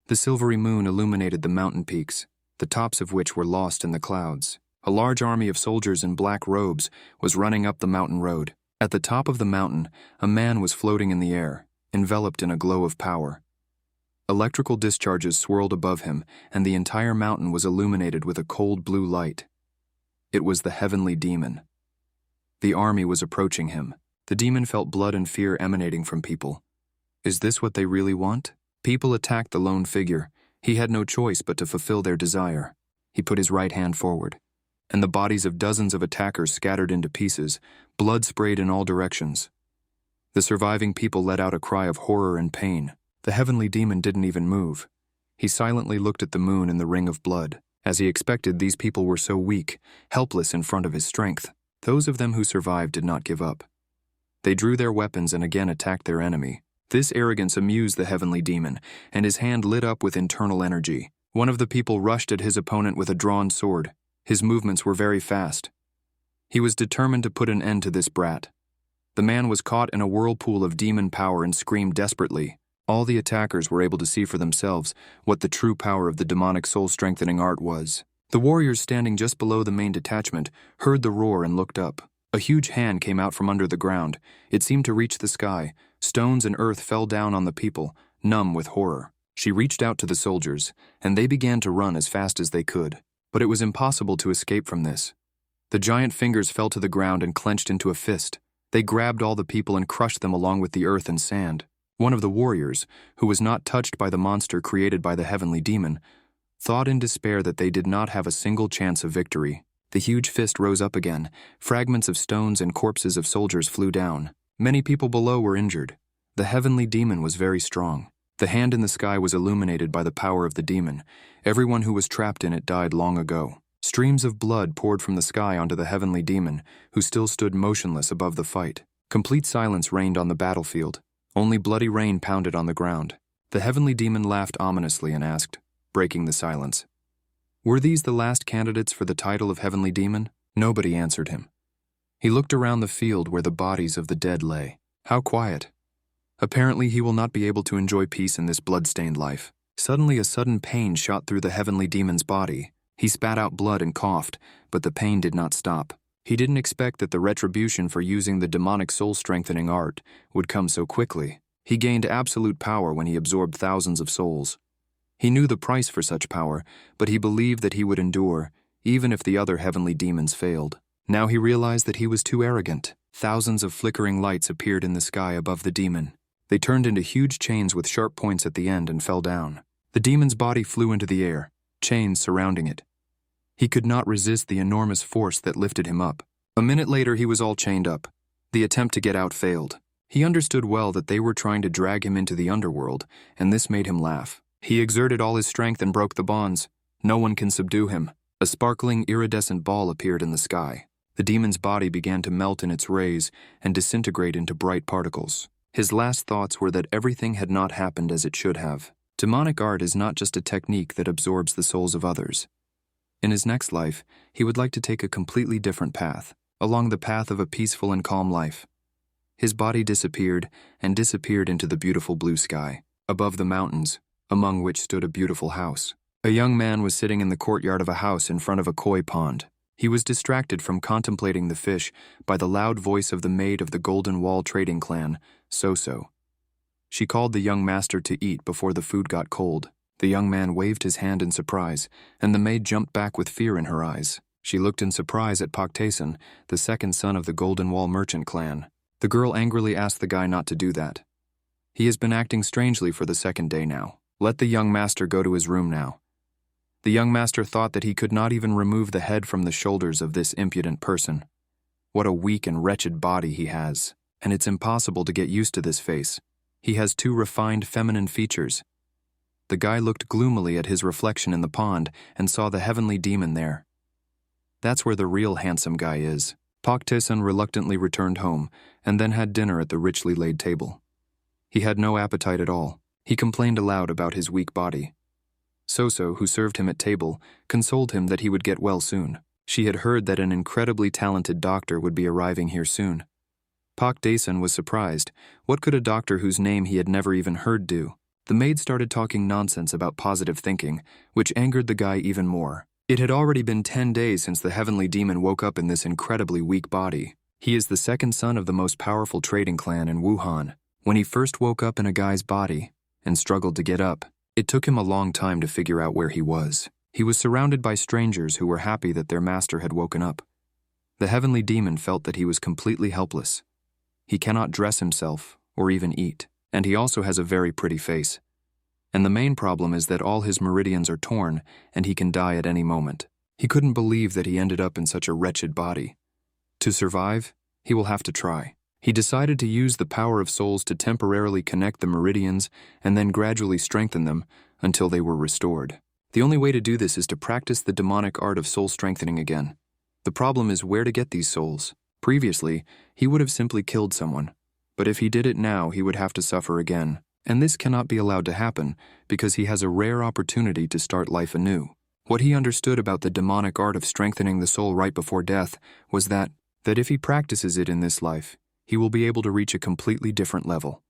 The silvery moon illuminated the mountain peaks, the tops of which were lost in the clouds. A large army of soldiers in black robes was running up the mountain road. At the top of the mountain, a man was floating in the air, enveloped in a glow of power. Electrical discharges swirled above him, and the entire mountain was illuminated with a cold blue light. It was the heavenly demon. The army was approaching him. The demon felt blood and fear emanating from people. Is this what they really want? People attacked the lone figure. He had no choice but to fulfill their desire. He put his right hand forward, and the bodies of dozens of attackers scattered into pieces, blood sprayed in all directions. The surviving people let out a cry of horror and pain. The heavenly demon didn't even move. He silently looked at the moon and the ring of blood. As he expected, these people were so weak, helpless in front of his strength. Those of them who survived did not give up. They drew their weapons and again attacked their enemy. This arrogance amused the heavenly demon, and his hand lit up with internal energy. One of the people rushed at his opponent with a drawn sword. His movements were very fast. He was determined to put an end to this brat. The man was caught in a whirlpool of demon power and screamed desperately. All the attackers were able to see for themselves what the true power of the demonic soul-strengthening art was. The warriors standing just below the main detachment heard the roar and looked up. A huge hand came out from under the ground. It seemed to reach the sky. Stones and earth fell down on the people, numb with horror. She reached out to the soldiers, and they began to run as fast as they could. But it was impossible to escape from this. The giant fingers fell to the ground and clenched into a fist. They grabbed all the people and crushed them along with the earth and sand. One of the warriors, who was not touched by the monster created by the heavenly demon, thought in despair that they did not have a single chance of victory. The huge fist rose up again. Fragments of stones and corpses of soldiers flew down. Many people below were injured. The heavenly demon was very strong. The hand in the sky was illuminated by the power of the demon. Everyone who was trapped in it died long ago. Streams of blood poured from the sky onto the heavenly demon, who still stood motionless above the fight. Complete silence reigned on the battlefield. Only bloody rain pounded on the ground. The heavenly demon laughed ominously and asked, breaking the silence, "Were these the last candidates for the title of heavenly demon?" Nobody answered him. He looked around the field where the bodies of the dead lay. How quiet. Apparently he will not be able to enjoy peace in this blood-stained life. Suddenly a sudden pain shot through the heavenly demon's body. He spat out blood and coughed, but the pain did not stop. He didn't expect that the retribution for using the demonic soul-strengthening art would come so quickly. He gained absolute power when he absorbed thousands of souls. He knew the price for such power, but he believed that he would endure, even if the other heavenly demons failed. Now he realized that he was too arrogant. Thousands of flickering lights appeared in the sky above the demon. They turned into huge chains with sharp points at the end and fell down. The demon's body flew into the air, chains surrounding it. He could not resist the enormous force that lifted him up. A minute later, he was all chained up. The attempt to get out failed. He understood well that they were trying to drag him into the underworld, and this made him laugh. He exerted all his strength and broke the bonds. No one can subdue him. A sparkling, iridescent ball appeared in the sky. The demon's body began to melt in its rays and disintegrate into bright particles. His last thoughts were that everything had not happened as it should have. Demonic art is not just a technique that absorbs the souls of others. In his next life, he would like to take a completely different path, along the path of a peaceful and calm life. His body disappeared and disappeared into the beautiful blue sky, above the mountains, among which stood a beautiful house. A young man was sitting in the courtyard of a house in front of a koi pond. He was distracted from contemplating the fish by the loud voice of the maid of the Golden Wall trading clan, So-So. She called the young master to eat before the food got cold. The young man waved his hand in surprise, and the maid jumped back with fear in her eyes. She looked in surprise at courtesan, the second son of the Golden Wall merchant clan. The girl angrily asked the guy not to do that. He has been acting strangely for the second day now. Let the young master go to his room now. The young master thought that he could not even remove the head from the shoulders of this impudent person. What a weak and wretched body he has, and it's impossible to get used to this face. He has two refined feminine features. The guy looked gloomily at his reflection in the pond and saw the heavenly demon there. That's where the real handsome guy is. Courtesan reluctantly returned home and then had dinner at the richly laid table. He had no appetite at all. He complained aloud about his weak body. So-So, who served him at table, consoled him that he would get well soon. She had heard that an incredibly talented doctor would be arriving here soon. Courtesan was surprised. What could a doctor whose name he had never even heard do? The maid started talking nonsense about positive thinking, which angered the guy even more. It had already been 10 days since the heavenly demon woke up in this incredibly weak body. He is the second son of the most powerful trading clan in Wuhan. When he first woke up in a guy's body and struggled to get up, it took him a long time to figure out where he was. He was surrounded by strangers who were happy that their master had woken up. The heavenly demon felt that he was completely helpless. He cannot dress himself or even eat, and he also has a very pretty face. And the main problem is that all his meridians are torn and he can die at any moment. He couldn't believe that he ended up in such a wretched body. To survive, he will have to try. He decided to use the power of souls to temporarily connect the meridians and then gradually strengthen them until they were restored. The only way to do this is to practice the demonic art of soul strengthening again. The problem is where to get these souls. Previously, he would have simply killed someone, but if he did it now, he would have to suffer again. And this cannot be allowed to happen because he has a rare opportunity to start life anew. What he understood about the demonic art of strengthening the soul right before death was that if he practices it in this life, he will be able to reach a completely different level.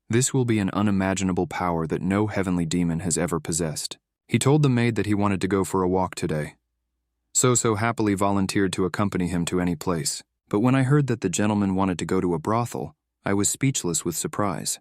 This will be an unimaginable power that no heavenly demon has ever possessed. He told the maid that he wanted to go for a walk today. So happily volunteered to accompany him to any place. But when I heard that the gentleman wanted to go to a brothel, I was speechless with surprise.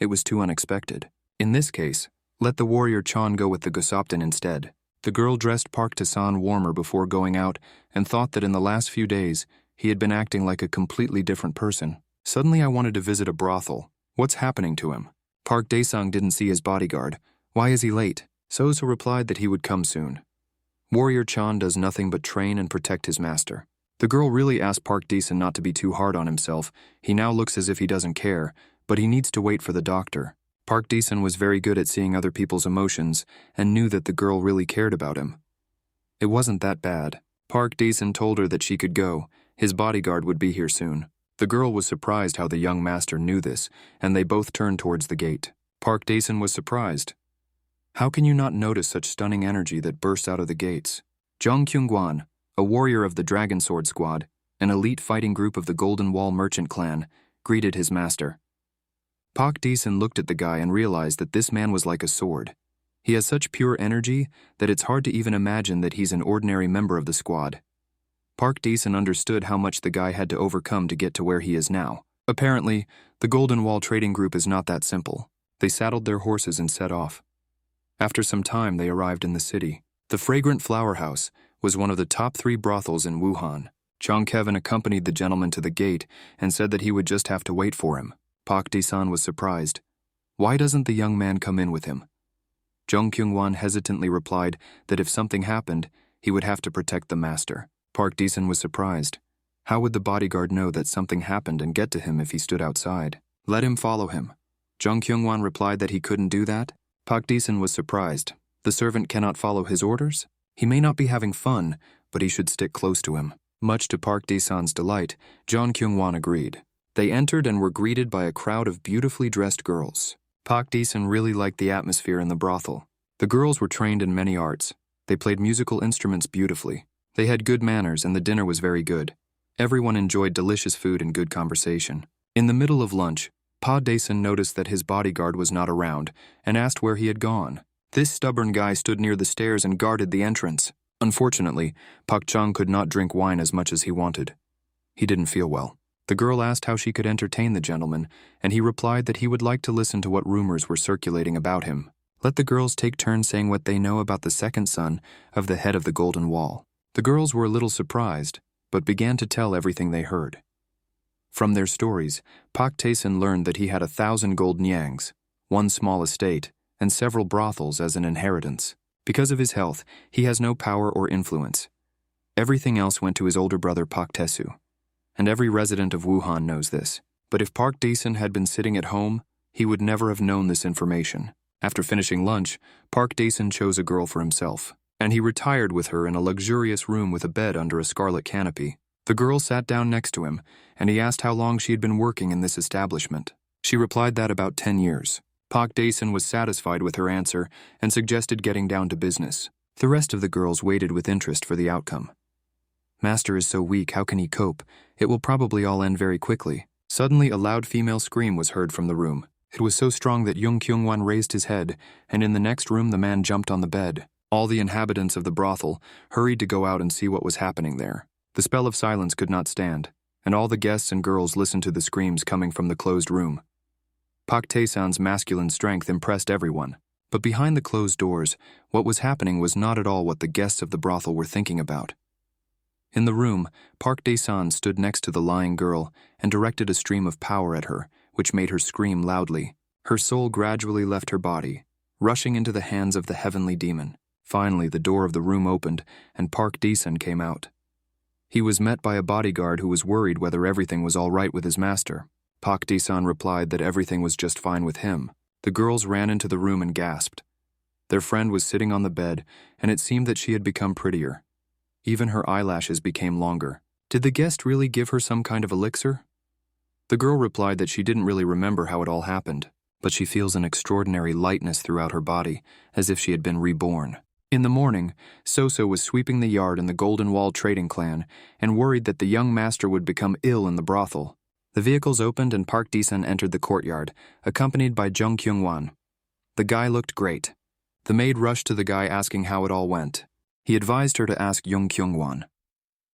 It was too unexpected. In this case, let the warrior Chan go with the Gosoptan instead. The girl dressed courtesan warmer before going out and thought that in the last few days, he had been acting like a completely different person. Suddenly I wanted to visit a brothel. What's happening to him? Park Daesung didn't see his bodyguard. Why is he late? Soso replied that he would come soon. Warrior Chan does nothing but train and protect his master. The girl really asked Park Daesung not to be too hard on himself. He now looks as if he doesn't care, but he needs to wait for the doctor. Park Daesung was very good at seeing other people's emotions and knew that the girl really cared about him. It wasn't that bad. Park Daesung told her that she could go. His bodyguard would be here soon. The girl was surprised how the young master knew this, and they both turned towards the gate. Park Daesung was surprised. How can you not notice such stunning energy that bursts out of the gates? Jong Kyungwan, a warrior of the Dragon Sword Squad, an elite fighting group of the Golden Wall merchant clan, greeted his master. Park Daesung looked at the guy and realized that this man was like a sword. He has such pure energy that it's hard to even imagine that he's an ordinary member of the squad. Park Daesung understood how much the guy had to overcome to get to where he is now. Apparently, the Golden Wall trading group is not that simple. They saddled their horses and set off. After some time, they arrived in the city. The Fragrant Flower House was one of the top 3 brothels in Wuhan. Chong Kevin accompanied the gentleman to the gate and said that he would just have to wait for him. Park Daesung was surprised. Why doesn't the young man come in with him? Jong Kyungwan hesitantly replied that if something happened, he would have to protect the master. Park Daesung was surprised. How would the bodyguard know that something happened and get to him if he stood outside? Let him follow him. Jong Kyungwan replied that he couldn't do that. Park Daesung was surprised. The servant cannot follow his orders? He may not be having fun, but he should stick close to him. Much to Park Daesung's delight, Jong Kyungwan agreed. They entered and were greeted by a crowd of beautifully dressed girls. Park Daesung really liked the atmosphere in the brothel. The girls were trained in many arts. They played musical instruments beautifully. They had good manners and the dinner was very good. Everyone enjoyed delicious food and good conversation. In the middle of lunch, Park Daesung noticed that his bodyguard was not around and asked where he had gone. This stubborn guy stood near the stairs and guarded the entrance. Unfortunately, Park Chung could not drink wine as much as he wanted. He didn't feel well. The girl asked how she could entertain the gentleman, and he replied that he would like to listen to what rumors were circulating about him. Let the girls take turns saying what they know about the second son of the head of the Golden Wall. The girls were a little surprised, but began to tell everything they heard. From their stories, Park Daesung learned that he had 1,000 gold nyangs, 1 small estate, and several brothels as an inheritance. Because of his health, he has no power or influence. Everything else went to his older brother Park Tae-soo. And every resident of Wuhan knows this. But if Park Daesung had been sitting at home, he would never have known this information. After finishing lunch, Park Daesung chose a girl for himself, and he retired with her in a luxurious room with a bed under a scarlet canopy. The girl sat down next to him, and he asked how long she had been working in this establishment. She replied that about 10 years. Park Daesung was satisfied with her answer and suggested getting down to business. The rest of the girls waited with interest for the outcome. Master is so weak, how can he cope? It will probably all end very quickly. Suddenly, a loud female scream was heard from the room. It was so strong that Jung Kyung-wan raised his head, and in the next room the man jumped on the bed. All the inhabitants of the brothel hurried to go out and see what was happening there. The spell of silence could not stand, and all the guests and girls listened to the screams coming from the closed room. Pak Tae-san's masculine strength impressed everyone, but behind the closed doors, what was happening was not at all what the guests of the brothel were thinking about. In the room, Park Dae-san stood next to the lying girl and directed a stream of power at her, which made her scream loudly. Her soul gradually left her body, rushing into the hands of the heavenly demon. Finally, the door of the room opened, and Park Dae-san came out. He was met by a bodyguard who was worried whether everything was all right with his master. Park Dae-san replied that everything was just fine with him. The girls ran into the room and gasped. Their friend was sitting on the bed, and it seemed that she had become prettier. Even her eyelashes became longer. Did the guest really give her some kind of elixir? The girl replied that she didn't really remember how it all happened, but she feels an extraordinary lightness throughout her body, as if she had been reborn. In the morning, So-so was sweeping the yard in the Golden Wall trading clan and worried that the young master would become ill in the brothel. The vehicles opened and Park Dae-san entered the courtyard, accompanied by Jong Kyung-wan. The guy looked great. The maid rushed to the guy asking how it all went. He advised her to ask Jong Kyung-wan.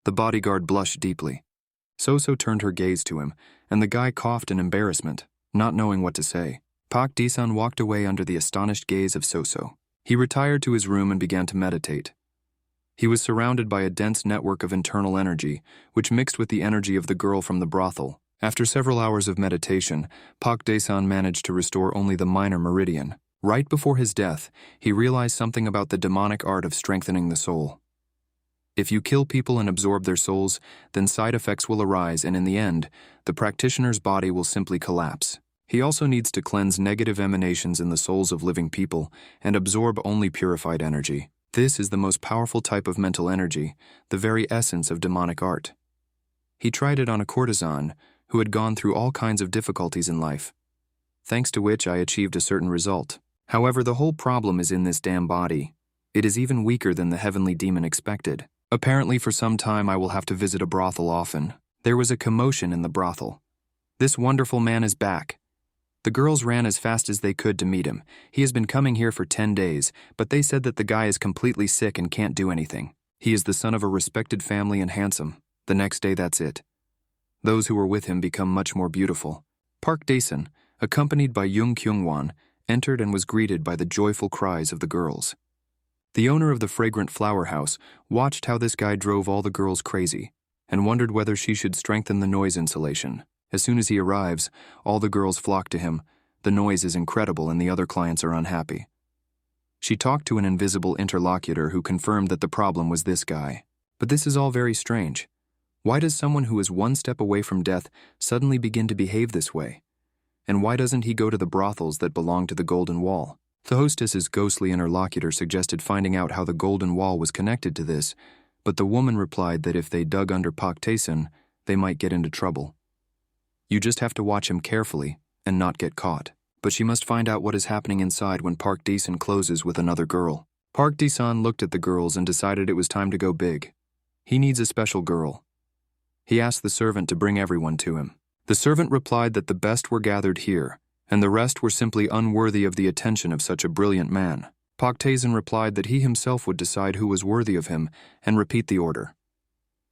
The bodyguard blushed deeply. So-so turned her gaze to him, and the guy coughed in embarrassment, not knowing what to say. Park Dae-san walked away under the astonished gaze of So-so. He retired to his room and began to meditate. He was surrounded by a dense network of internal energy, which mixed with the energy of the girl from the brothel. After several hours of meditation, Park Dae-san managed to restore only the minor meridian. Right before his death, he realized something about the demonic art of strengthening the soul. If you kill people and absorb their souls, then side effects will arise, and in the end, the practitioner's body will simply collapse. He also needs to cleanse negative emanations in the souls of living people and absorb only purified energy. This is the most powerful type of mental energy, the very essence of demonic art. He tried it on a courtesan who had gone through all kinds of difficulties in life, thanks to which I achieved a certain result. However, the whole problem is in this damn body. It is even weaker than the heavenly demon expected. Apparently, for some time I will have to visit a brothel often. There was a commotion in the brothel. This wonderful man is back. The girls ran as fast as they could to meet him. He has been coming here for 10 days, but they said that the guy is completely sick and can't do anything. He is the son of a respected family and handsome. The next day, that's it. Those who were with him become much more beautiful. Park Dae-san, accompanied by Jung Kyung-wan, entered and was greeted by the joyful cries of the girls. The owner of the fragrant flower house watched how this guy drove all the girls crazy and wondered whether she should strengthen the noise insulation. As soon as he arrives, all the girls flock to him. The noise is incredible and the other clients are unhappy. She talked to an invisible interlocutor who confirmed that the problem was this guy. But this is all very strange. Why does someone who is one step away from death suddenly begin to behave this way? And why doesn't he go to the brothels that belong to the Golden Wall? The hostess's ghostly interlocutor suggested finding out how the Golden Wall was connected to this, but the woman replied that if they dug under Pak Tae-san, they might get into trouble. You just have to watch him carefully and not get caught. But she must find out what is happening inside when Park Dae-san closes with another girl. Park Dae-san looked at the girls and decided it was time to go big. He needs a special girl. He asked the servant to bring everyone to him. The servant replied that the best were gathered here, and the rest were simply unworthy of the attention of such a brilliant man. Park Tae-san replied that he himself would decide who was worthy of him and repeat the order.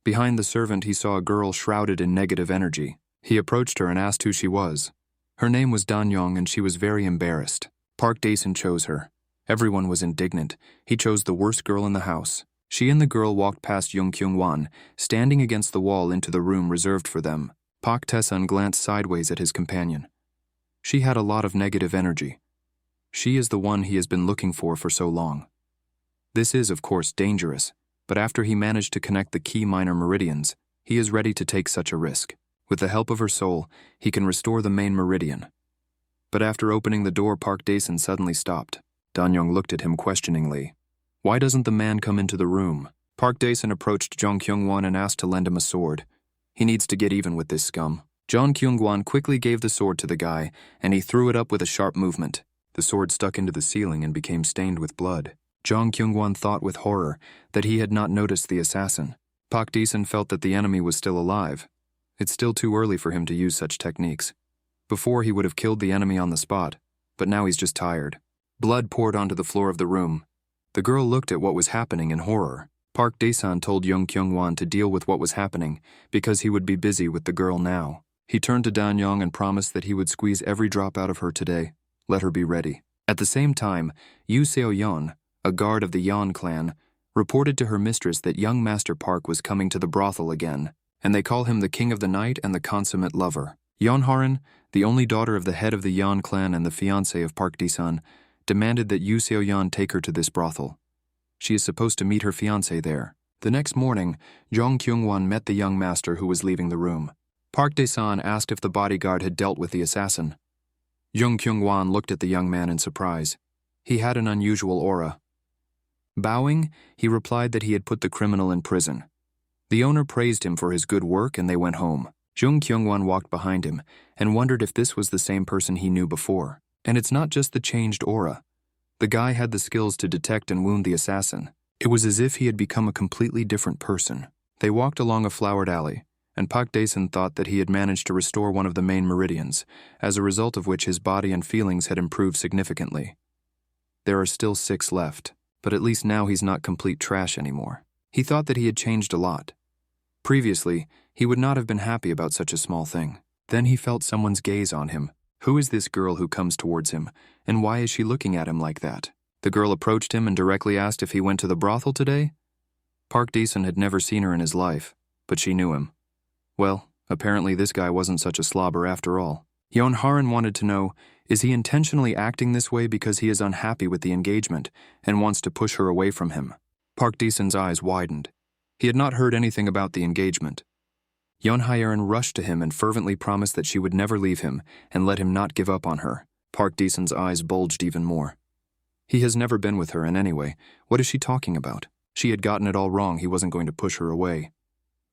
Behind the servant he saw a girl shrouded in negative energy. He approached her and asked who she was. Her name was Dan-young and she was very embarrassed. Park Dae-san chose her. Everyone was indignant. He chose the worst girl in the house. She and the girl walked past Jung Kyung-wan, standing against the wall into the room reserved for them. Park Tae-san glanced sideways at his companion. She had a lot of negative energy. She is the one he has been looking for so long. This is, of course, dangerous, but after he managed to connect the key minor meridians, he is ready to take such a risk. With the help of her soul, he can restore the main meridian. But after opening the door, Park Dae-san suddenly stopped. Dan-young looked at him questioningly. Why doesn't the man come into the room? Park Dae-san approached Jong Kyung-wan and asked to lend him a sword. He needs to get even with this scum. Jong Kyung-wan quickly gave the sword to the guy, and he threw it up with a sharp movement. The sword stuck into the ceiling and became stained with blood. Jong Kyung-wan thought with horror that he had not noticed the assassin. Park Dae-san felt that the enemy was still alive. It's still too early for him to use such techniques. Before he would have killed the enemy on the spot, but now he's just tired. Blood poured onto the floor of the room. The girl looked at what was happening in horror. Park Dae-san told Young Kyung-won to deal with what was happening because he would be busy with the girl now. He turned to Dan-young and promised that he would squeeze every drop out of her today. Let her be ready. At the same time, Yu Seo-yeon, a guard of the Yeon clan, reported to her mistress that young Master Park was coming to the brothel again, and they call him the king of the night and the consummate lover. Yeon Haran, the only daughter of the head of the Yeon clan and the fiancé of Park Dae-san, demanded that Yu Seo-yeon take her to this brothel. She is supposed to meet her fiancé there. The next morning, Jong Kyung-won met the young master who was leaving the room. Park Dae-san asked if the bodyguard had dealt with the assassin. Jong Kyung-won looked at the young man in surprise. He had an unusual aura. Bowing, he replied that he had put the criminal in prison. The owner praised him for his good work and they went home. Jung Kyung-won walked behind him and wondered if this was the same person he knew before. And it's not just the changed aura. The guy had the skills to detect and wound the assassin. It was as if he had become a completely different person. They walked along a flowered alley, and Park Dae-san thought that he had managed to restore one of the main meridians, as a result of which his body and feelings had improved significantly. There are still 6 left, but at least now he's not complete trash anymore. He thought that he had changed a lot. Previously, he would not have been happy about such a small thing. Then he felt someone's gaze on him. Who is this girl who comes towards him, and why is she looking at him like that? The girl approached him and directly asked if he went to the brothel today. Park Dae-san had never seen her in his life, but she knew him. Well, apparently this guy wasn't such a slobber after all. Yeon Haran wanted to know, is he intentionally acting this way because he is unhappy with the engagement and wants to push her away from him? Park Dae-san's eyes widened. He had not heard anything about the engagement. Yeon Haran rushed to him and fervently promised that she would never leave him and let him not give up on her. Park Dae-san's eyes bulged even more. He has never been with her, and anyway, what is she talking about? She had gotten it all wrong. He wasn't going to push her away.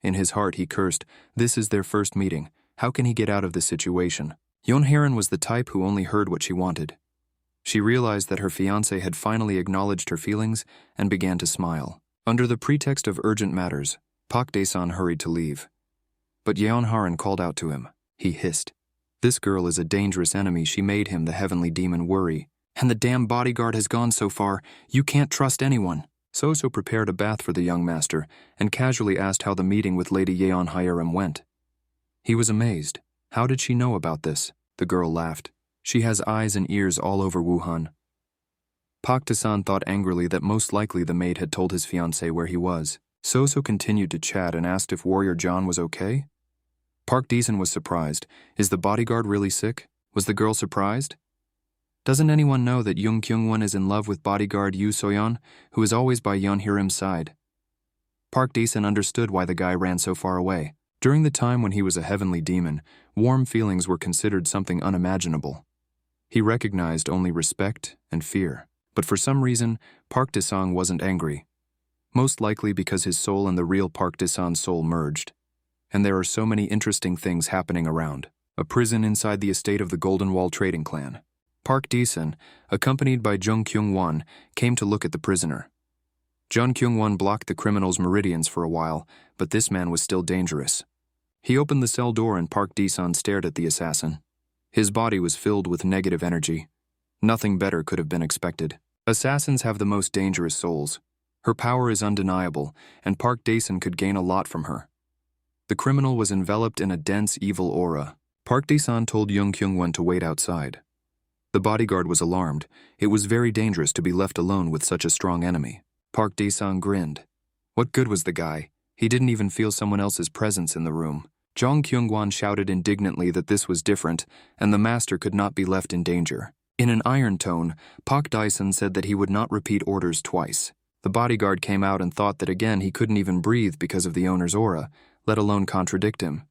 In his heart, he cursed, this is their first meeting. How can he get out of this situation? Yeon Haran was the type who only heard what she wanted. She realized that her fiancé had finally acknowledged her feelings and began to smile. Under the pretext of urgent matters, Park Dae-san hurried to leave. But Yeon Haran called out to him. He hissed. This girl is a dangerous enemy. She made him, the heavenly demon, worry. And the damn bodyguard has gone so far, you can't trust anyone. So prepared a bath for the young master and casually asked how the meeting with Lady Yeon Haran went. He was amazed. How did she know about this? The girl laughed. She has eyes and ears all over Wuhan. Park Dae-san thought angrily that most likely the maid had told his fiancé where he was. So continued to chat and asked if Warrior John was okay. Park Dae-san was surprised. Is the bodyguard really sick? Was the girl surprised? Doesn't anyone know that Jung Kyung-won is in love with bodyguard Yu So-yeon, who is always by Yeon Haran's side? Park Dae-san understood why the guy ran so far away. During the time when he was a heavenly demon, warm feelings were considered something unimaginable. He recognized only respect and fear. But for some reason, Park Dae-san wasn't angry. Most likely because his soul and the real Park Dae-san's soul merged. And there are so many interesting things happening around. A prison inside the estate of the Golden Wall trading clan. Park Dae-san, accompanied by Jung Kyung-won, came to look at the prisoner. Jung Kyung-won blocked the criminal's meridians for a while, but this man was still dangerous. He opened the cell door and Park Dae-san stared at the assassin. His body was filled with negative energy. Nothing better could have been expected. Assassins have the most dangerous souls. Her power is undeniable, and Park Dae-san could gain a lot from her. The criminal was enveloped in a dense, evil aura. Park Dae-san told Jung Kyung-won to wait outside. The bodyguard was alarmed. It was very dangerous to be left alone with such a strong enemy. Park Dae-san grinned. What good was the guy? He didn't even feel someone else's presence in the room. Jong Kyung-won shouted indignantly that this was different, and the master could not be left in danger. In an iron tone, Park Dae-san said that he would not repeat orders twice. The bodyguard came out and thought that again he couldn't even breathe because of the owner's aura, let alone contradict him.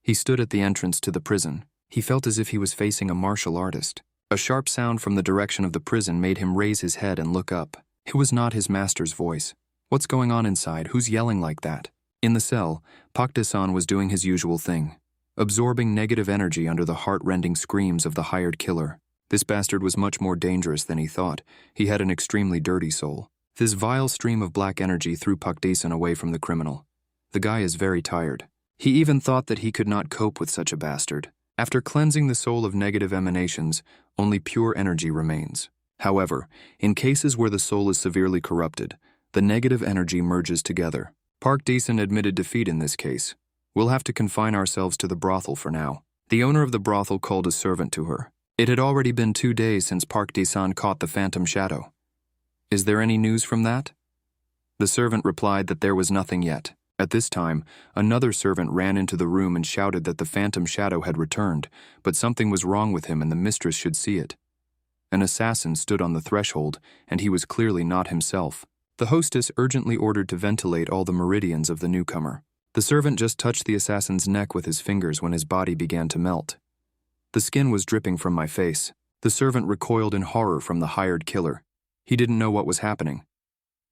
He stood at the entrance to the prison. He felt as if he was facing a martial artist. A sharp sound from the direction of the prison made him raise his head and look up. It was not his master's voice. What's going on inside? Who's yelling like that? In the cell, Park Dae-san was doing his usual thing, absorbing negative energy under the heart-rending screams of the hired killer. This bastard was much more dangerous than he thought. He had an extremely dirty soul. This vile stream of black energy threw Park Dae-san away from the criminal. The guy is very tired. He even thought that he could not cope with such a bastard. After cleansing the soul of negative emanations, only pure energy remains. However, in cases where the soul is severely corrupted, the negative energy merges together. Park Dae-sun admitted defeat in this case. We'll have to confine ourselves to the brothel for now. The owner of the brothel called a servant to her. It had already been 2 days since Park Dae-sun caught the phantom shadow. Is there any news from that? The servant replied that there was nothing yet. At this time, another servant ran into the room and shouted that the phantom shadow had returned, but something was wrong with him and the mistress should see it. An assassin stood on the threshold, and he was clearly not himself. The hostess urgently ordered to ventilate all the meridians of the newcomer. The servant just touched the assassin's neck with his fingers when his body began to melt. The skin was dripping from my face. The servant recoiled in horror from the hired killer. He didn't know what was happening.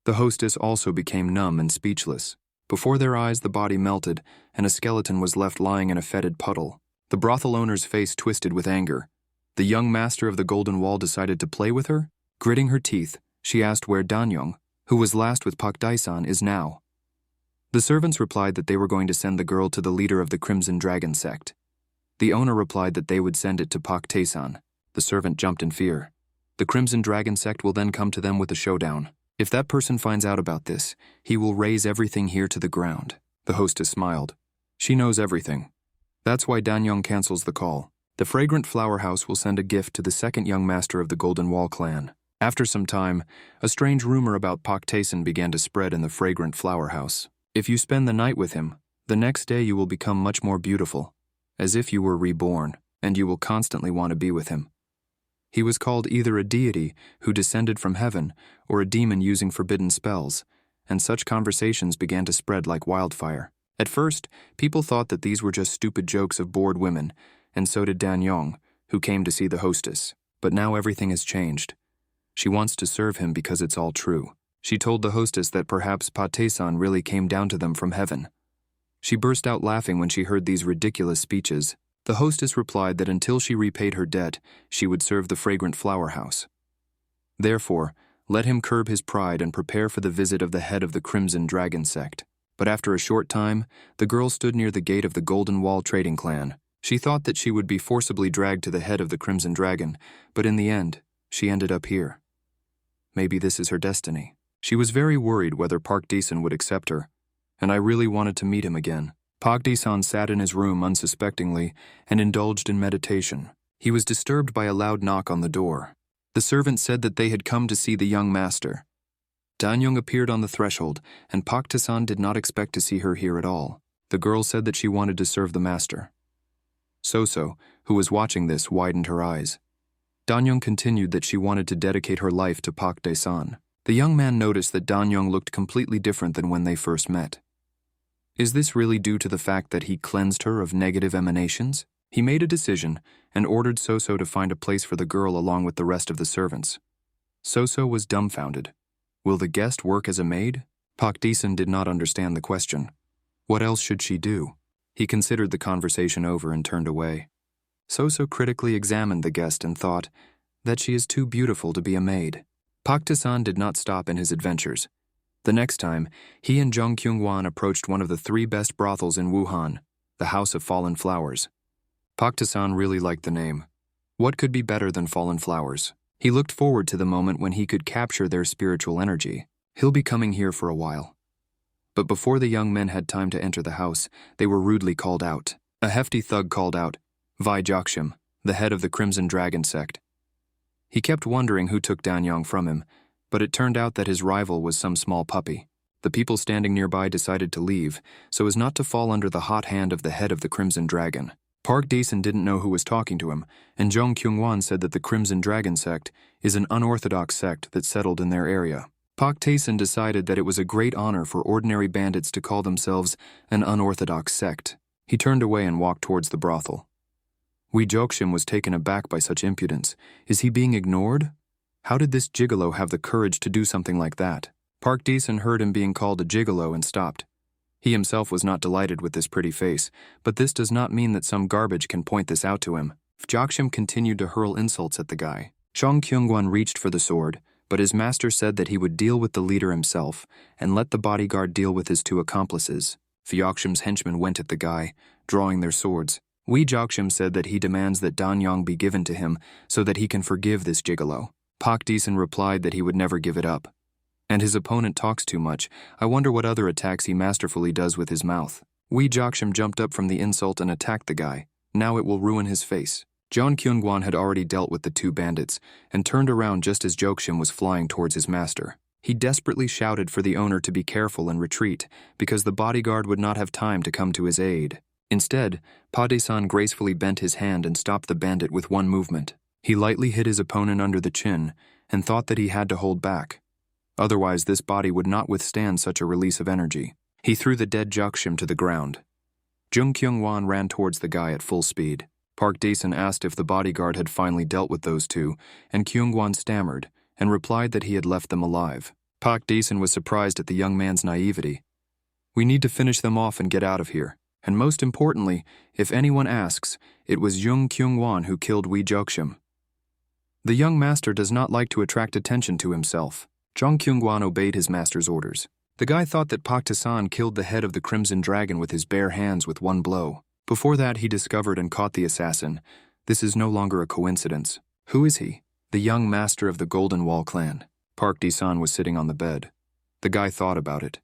The hostess also became numb and speechless. Before their eyes, the body melted, and a skeleton was left lying in a fetid puddle. The brothel owner's face twisted with anger. The young master of the Golden Wall decided to play with her? Gritting her teeth, she asked where Dan-young, who was last with Park Dae-sun, is now. The servants replied that they were going to send the girl to the leader of the Crimson Dragon sect. The owner replied that they would send it to Park Dae-sun. The servant jumped in fear. The Crimson Dragon sect will then come to them with a showdown. If that person finds out about this, he will raze everything here to the ground. The hostess smiled. She knows everything. That's why Dan-young cancels the call. The Fragrant Flower House will send a gift to the second young master of the Golden Wall clan. After some time, a strange rumor about Park Dae-sun began to spread in the Fragrant Flower House. If you spend the night with him, the next day you will become much more beautiful, as if you were reborn, and you will constantly want to be with him. He was called either a deity who descended from heaven or a demon using forbidden spells, and such conversations began to spread like wildfire. At first, people thought that these were just stupid jokes of bored women, and so did Dan-young, who came to see the hostess. But now everything has changed. She wants to serve him because it's all true. She told the hostess that perhaps Park Dae-sun really came down to them from heaven. She burst out laughing when she heard these ridiculous speeches. The hostess replied that until she repaid her debt, she would serve the Fragrant Flower House. Therefore, let him curb his pride and prepare for the visit of the head of the Crimson Dragon sect. But after a short time, the girl stood near the gate of the Golden Wall trading clan. She thought that she would be forcibly dragged to the head of the Crimson Dragon, but in the end, she ended up here. Maybe this is her destiny. She was very worried whether Park Dae-sun would accept her, and I really wanted to meet him again. Park Dae-sun sat in his room unsuspectingly and indulged in meditation. He was disturbed by a loud knock on the door. The servant said that they had come to see the young master. Dan-young appeared on the threshold, and Park Dae-sun did not expect to see her here at all. The girl said that she wanted to serve the master. So, who was watching this, widened her eyes. Dan-young continued that she wanted to dedicate her life to Park Dae-sun. The young man noticed that Dan-young looked completely different than when they first met. Is this really due to the fact that he cleansed her of negative emanations? He made a decision and ordered So to find a place for the girl along with the rest of the servants. So was dumbfounded. Will the guest work as a maid? Park Dae-sun did not understand the question. What else should she do? He considered the conversation over and turned away. So critically examined the guest and thought that she is too beautiful to be a maid. Park Dae-sun did not stop in his adventures. The next time, he and Jong Kyung-wan approached one of the 3 best brothels in Wuhan, the House of Fallen Flowers. Park Dae-sun really liked the name. What could be better than Fallen Flowers? He looked forward to the moment when he could capture their spiritual energy. He'll be coming here for a while. But before the young men had time to enter the house, they were rudely called out. A hefty thug called out, "Vi Jokshim, the head of the Crimson Dragon sect." He kept wondering who took Dan-young from him, but it turned out that his rival was some small puppy. The people standing nearby decided to leave, so as not to fall under the hot hand of the head of the Crimson Dragon. Park Dae-sun didn't know who was talking to him, and Jong Kyung-wan said that the Crimson Dragon sect is an unorthodox sect that settled in their area. Park Dae-sun decided that it was a great honor for ordinary bandits to call themselves an unorthodox sect. He turned away and walked towards the brothel. Wee Jokshim was taken aback by such impudence. Is he being ignored? How did this gigolo have the courage to do something like that? Park Dae-sun heard him being called a gigolo and stopped. He himself was not delighted with this pretty face, but this does not mean that some garbage can point this out to him. Jokshim continued to hurl insults at the guy. Jong Kyung-wan reached for the sword, but his master said that he would deal with the leader himself and let the bodyguard deal with his 2 accomplices. Jokshim's henchmen went at the guy, drawing their swords. Wee Jokshim said that he demands that Danyang be given to him so that he can forgive this gigolo. Pak Deesan replied that he would never give it up. And his opponent talks too much. I wonder what other attacks he masterfully does with his mouth. Wee Jokshim jumped up from the insult and attacked the guy. Now it will ruin his face. John Kyungwon had already dealt with the two bandits and turned around just as Jokshim was flying towards his master. He desperately shouted for the owner to be careful and retreat because the bodyguard would not have time to come to his aid. Instead, Pade-san gracefully bent his hand and stopped the bandit with one movement. He lightly hit his opponent under the chin and thought that he had to hold back. Otherwise, this body would not withstand such a release of energy. He threw the dead Jokshim to the ground. Jung Kyung-won ran towards the guy at full speed. Park Daesun asked if the bodyguard had finally dealt with those two, and Kyung-won stammered and replied that he had left them alive. Park Daesun was surprised at the young man's naivety. We need to finish them off and get out of here. And most importantly, if anyone asks, it was Jung Kyung-won who killed Wee Jokshim. The young master does not like to attract attention to himself. Jong Kyung-won obeyed his master's orders. The guy thought that Pak Taesan killed the head of the Crimson Dragon with his bare hands with one blow. Before that, he discovered and caught the assassin. This is no longer a coincidence. Who is he? The young master of the Golden Wall clan. Park Daesan was sitting on the bed. The guy thought about it.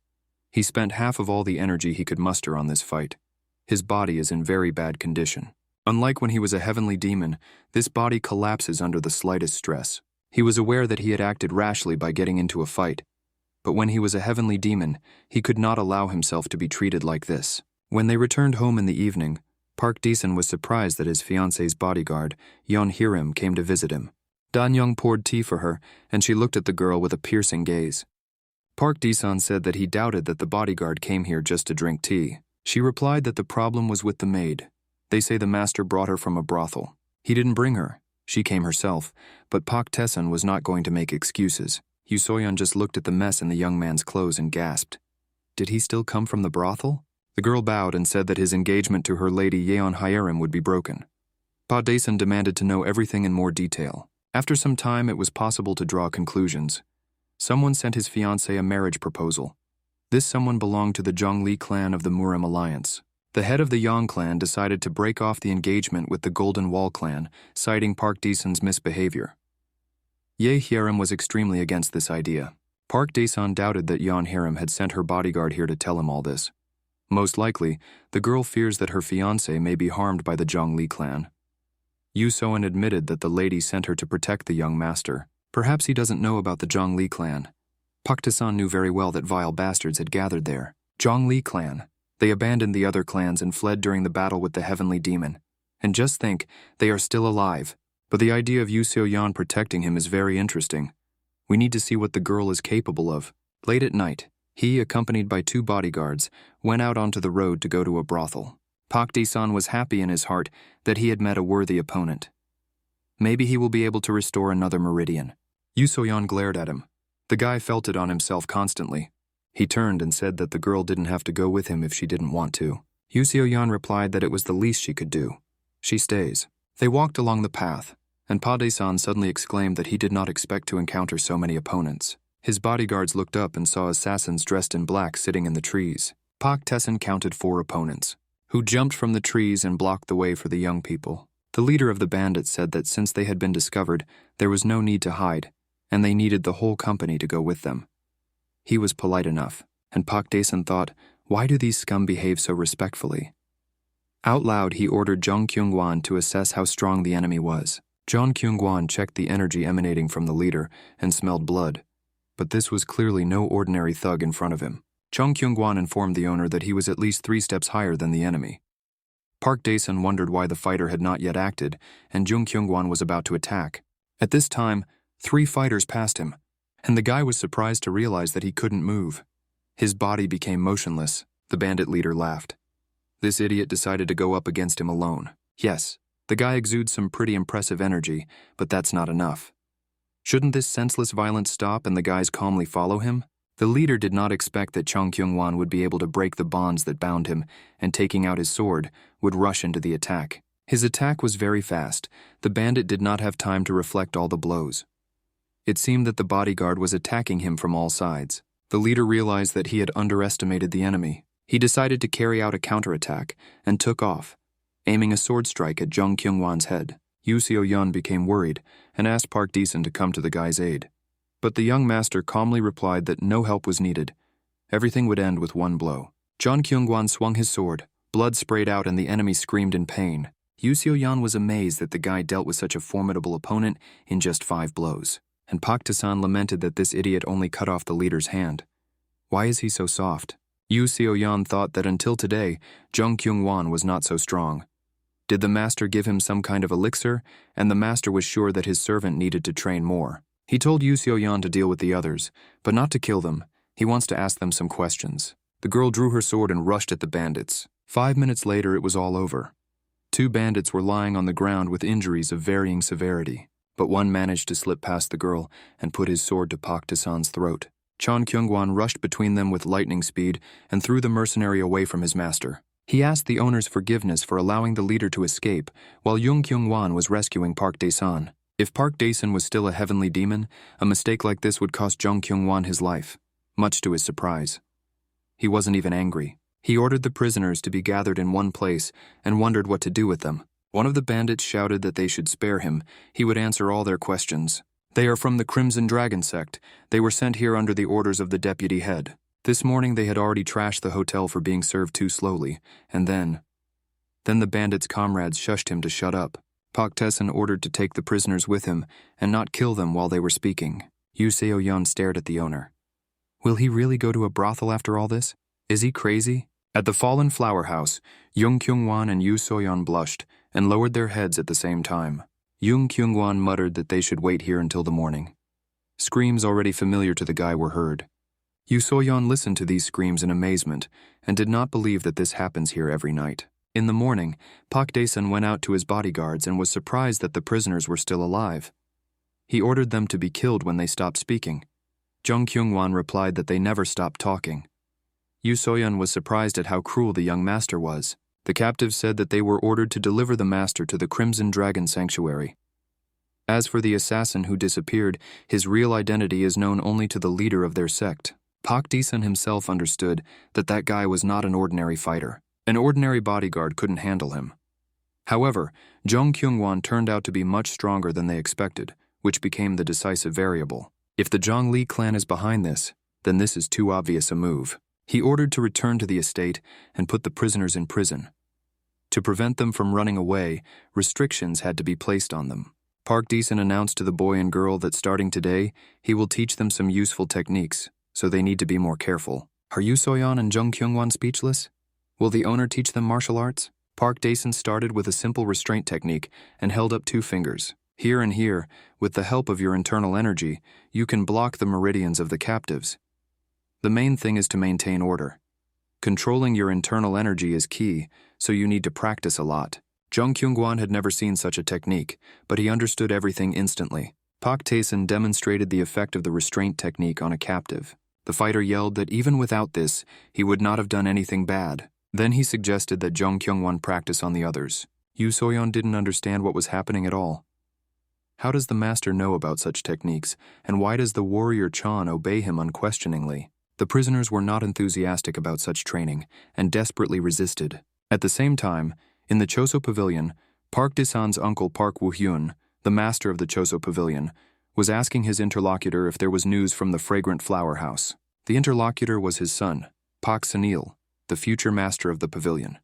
He spent half of all the energy he could muster on this fight. His body is in very bad condition. Unlike when he was a heavenly demon, this body collapses under the slightest stress. He was aware that he had acted rashly by getting into a fight. But when he was a heavenly demon, he could not allow himself to be treated like this. When they returned home in the evening, Park Daesun was surprised that his fiancé's bodyguard, Yeon Hirim, came to visit him. Dan-young poured tea for her, and she looked at the girl with a piercing gaze. Park Daesun said that he doubted that the bodyguard came here just to drink tea. She replied that the problem was with the maid. They say the master brought her from a brothel. He didn't bring her. She came herself, but Pak Taesun was not going to make excuses. Yoo So-yeon just looked at the mess in the young man's clothes and gasped. Did he still come from the brothel? The girl bowed and said that his engagement to her lady Yeon Hyerim would be broken. Pa Daesun demanded to know everything in more detail. After some time, it was possible to draw conclusions. Someone sent his fiancée a marriage proposal. This someone belonged to the Zhongli clan of the Murim alliance. The head of the Yang clan decided to break off the engagement with the Golden Wall clan, citing Park Daesun's misbehavior. Ye Hyerim was extremely against this idea. Park Daesun doubted that Yeon Hyerim had sent her bodyguard here to tell him all this. Most likely, the girl fears that her fiancé may be harmed by the Zhongli clan. Yoo So-yeon admitted that the lady sent her to protect the young master. Perhaps he doesn't know about the Zhongli clan. Pak Taesan knew very well that vile bastards had gathered there. Zhongli clan. They abandoned the other clans and fled during the battle with the heavenly demon. And just think, they are still alive. But the idea of Yoo So-yeon protecting him is very interesting. We need to see what the girl is capable of. Late at night, he, accompanied by 2 bodyguards, went out onto the road to go to a brothel. Pak Daesun was happy in his heart that he had met a worthy opponent. Maybe he will be able to restore another meridian. Yoo So-yeon glared at him. The guy felt it on himself constantly. He turned and said that the girl didn't have to go with him if she didn't want to. Yoo So-yeon replied that it was the least she could do. She stays. They walked along the path, and Pa Daesun suddenly exclaimed that he did not expect to encounter so many opponents. His bodyguards looked up and saw assassins dressed in black sitting in the trees. Pak Taesun counted 4 opponents, who jumped from the trees and blocked the way for the young people. The leader of the bandits said that since they had been discovered, there was no need to hide, and they needed the whole company to go with them. He was polite enough, and Pak Daesun thought, why do these scum behave so respectfully? Out loud, he ordered Jong Kyung-won to assess how strong the enemy was. Jong Kyung-won checked the energy emanating from the leader and smelled blood, but this was clearly no ordinary thug in front of him. Jong Kyung-won informed the owner that he was at least 3 steps higher than the enemy. Park Daesun wondered why the fighter had not yet acted, and Jung Kyung-won was about to attack. At this time, 3 fighters passed him, and the guy was surprised to realize that he couldn't move. His body became motionless. The bandit leader laughed. This idiot decided to go up against him alone. Yes, the guy exudes some pretty impressive energy, but that's not enough. Shouldn't this senseless violence stop and the guys calmly follow him? The leader did not expect that Jong Kyung-won would be able to break the bonds that bound him, and taking out his sword, would rush into the attack. His attack was very fast. The bandit did not have time to reflect all the blows. It seemed that the bodyguard was attacking him from all sides. The leader realized that he had underestimated the enemy. He decided to carry out a counterattack and took off. aiming a sword strike at Jong Kyung-won's head. Yu Seo-yeon became worried and asked Park Dae-sun to come to the guy's aid. But the young master calmly replied that no help was needed. Everything would end with one blow. Jong Kyung-won swung his sword, blood sprayed out and the enemy screamed in pain. Yu Seo-yeon was amazed that the guy dealt with such a formidable opponent in just 5 blows. And Park Dae-sun lamented that this idiot only cut off the leader's hand. Why is he so soft? Yu Seo-yeon thought that until today, Jong Kyung-won was not so strong. Did the master give him some kind of elixir? And the master was sure that his servant needed to train more. He told Yu Seo-yeon to deal with the others, but not to kill them. He wants to ask them some questions. The girl drew her sword and rushed at the bandits. 5 minutes later, it was all over. 2 bandits were lying on the ground with injuries of varying severity, but one managed to slip past the girl and put his sword to Park Dae-sun's throat. Jong Kyung-won rushed between them with lightning speed and threw the mercenary away from his master. He asked the owner's forgiveness for allowing the leader to escape, while Jong Kyung-won was rescuing Park Dae-sun. If Park Dae-sun was still a heavenly demon, a mistake like this would cost Jong Kyung-won his life, much to his surprise. He wasn't even angry. He ordered the prisoners to be gathered in one place and wondered what to do with them. One of the bandits shouted that they should spare him. He would answer all their questions. They are from the Crimson Dragon sect. They were sent here under the orders of the deputy head. This morning they had already trashed the hotel for being served too slowly, and then the bandits' comrades shushed him to shut up. Park Dae-sun ordered to take the prisoners with him and not kill them while they were speaking. Yu Seo-yeon stared at the owner. Will he really go to a brothel after all this? Is he crazy? At the fallen flower house, Jong Kyung-won and Yu Seo-yeon blushed and lowered their heads at the same time. Jong Kyung-won muttered that they should wait here until the morning. Screams already familiar to the guy were heard. Yu Seo-yeon listened to these screams in amazement and did not believe that this happens here every night. In the morning, Park Dae-sun went out to his bodyguards and was surprised that the prisoners were still alive. He ordered them to be killed when they stopped speaking. Jong Kyung-won replied that they never stopped talking. Yu Seo-yeon was surprised at how cruel the young master was. The captives said that they were ordered to deliver the master to the Crimson Dragon Sanctuary. As for the assassin who disappeared, his real identity is known only to the leader of their sect. Park Dae-sun himself understood that that guy was not an ordinary fighter. An ordinary bodyguard couldn't handle him. However, Jong Kyung-won turned out to be much stronger than they expected, which became the decisive variable. If the Zhongli clan is behind this, then this is too obvious a move. He ordered to return to the estate and put the prisoners in prison. To prevent them from running away, restrictions had to be placed on them. Park Dae-sun announced to the boy and girl that starting today, he will teach them some useful techniques, so they need to be more careful. Are Yu Seo-yeon and Jong Kyung-won speechless? Will the owner teach them martial arts? Park Dae-sun started with a simple restraint technique and held up 2 fingers. Here and here, with the help of your internal energy, you can block the meridians of the captives. The main thing is to maintain order. Controlling your internal energy is key, so you need to practice a lot. Jong Kyung-won had never seen such a technique, but he understood everything instantly. Park Dae-sun demonstrated the effect of the restraint technique on a captive. The fighter yelled that even without this, he would not have done anything bad. Then he suggested that Jong Kyung-won practice on the others. Yu Seo-yeon didn't understand what was happening at all. How does the master know about such techniques, and why does the warrior Chan obey him unquestioningly? The prisoners were not enthusiastic about such training and desperately resisted. At the same time, in the Choso Pavilion, Park Dae-sun's uncle Park Woo-hyun, the master of the Choso Pavilion, was asking his interlocutor if there was news from the fragrant flower house. The interlocutor was his son, Park Sun-il, the future master of the pavilion.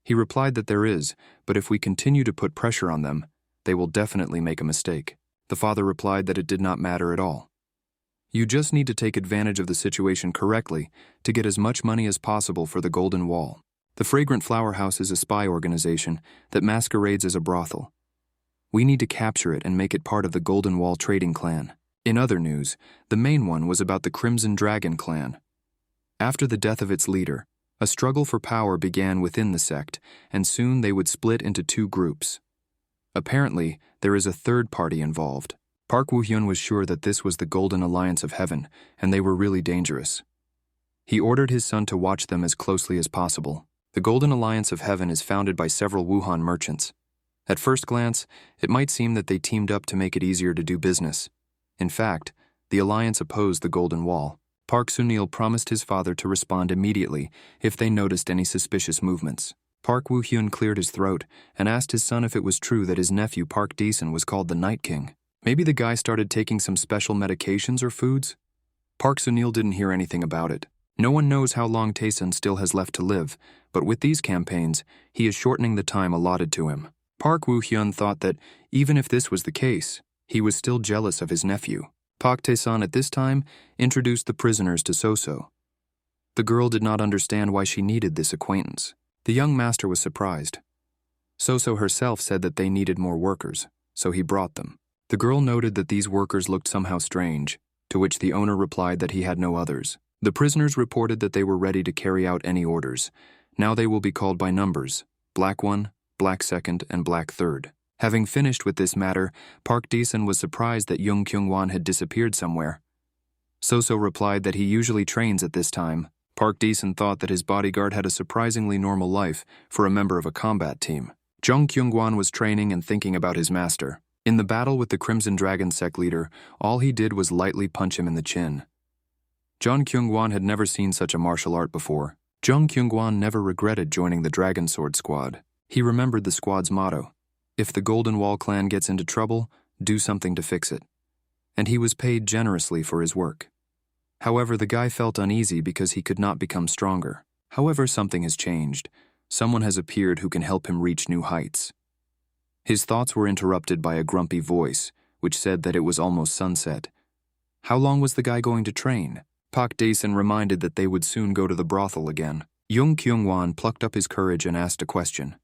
He replied that there is, but if we continue to put pressure on them, they will definitely make a mistake. The father replied that it did not matter at all. You just need to take advantage of the situation correctly to get as much money as possible for the Golden Wall. The Fragrant Flower House is a spy organization that masquerades as a brothel. We need to capture it and make it part of the Golden Wall trading clan. In other news, the main one was about the Crimson Dragon clan. After the death of its leader, a struggle for power began within the sect, and soon they would split into 2 groups. Apparently, there is a third party involved. Park Woo-hyun was sure that this was the Golden Alliance of Heaven, and they were really dangerous. He ordered his son to watch them as closely as possible. The Golden Alliance of Heaven is founded by several Wuhan merchants. At first glance, it might seem that they teamed up to make it easier to do business. In fact, the alliance opposed the Golden Wall. Park Sun-il promised his father to respond immediately if they noticed any suspicious movements. Park Woo-hyun cleared his throat and asked his son if it was true that his nephew Park Daesun was called the Night King. Maybe the guy started taking some special medications or foods? Park Sunil didn't hear anything about it. No one knows how long Taesun still has left to live, but with these campaigns, he is shortening the time allotted to him. Park Woo-hyun thought that, even if this was the case, he was still jealous of his nephew. Park Taesun at this time introduced the prisoners to So-so. The girl did not understand why she needed this acquaintance. The young master was surprised. So-so herself said that they needed more workers, so he brought them. The girl noted that these workers looked somehow strange, to which the owner replied that he had no others. The prisoners reported that they were ready to carry out any orders. Now they will be called by numbers: Black 1, Black 2nd, and Black 3rd. Having finished with this matter, Park Daesun was surprised that Jung Kyung-won had disappeared somewhere. So-so replied that he usually trains at this time. Park Daesun thought that his bodyguard had a surprisingly normal life for a member of a combat team. Jong Kyung-won was training and thinking about his master. In the battle with the Crimson Dragon sect leader, all he did was lightly punch him in the chin. Jong Kyung-won had never seen such a martial art before. Jong Kyung-won never regretted joining the Dragon Sword Squad. He remembered the squad's motto: "If the Golden Wall clan gets into trouble, do something to fix it." And he was paid generously for his work. However, the guy felt uneasy because he could not become stronger. However, something has changed. Someone has appeared who can help him reach new heights. His thoughts were interrupted by a grumpy voice, which said that it was almost sunset. How long was the guy going to train? Park Daesun reminded that they would soon go to the brothel again. Jung Kyung-won plucked up his courage and asked a question.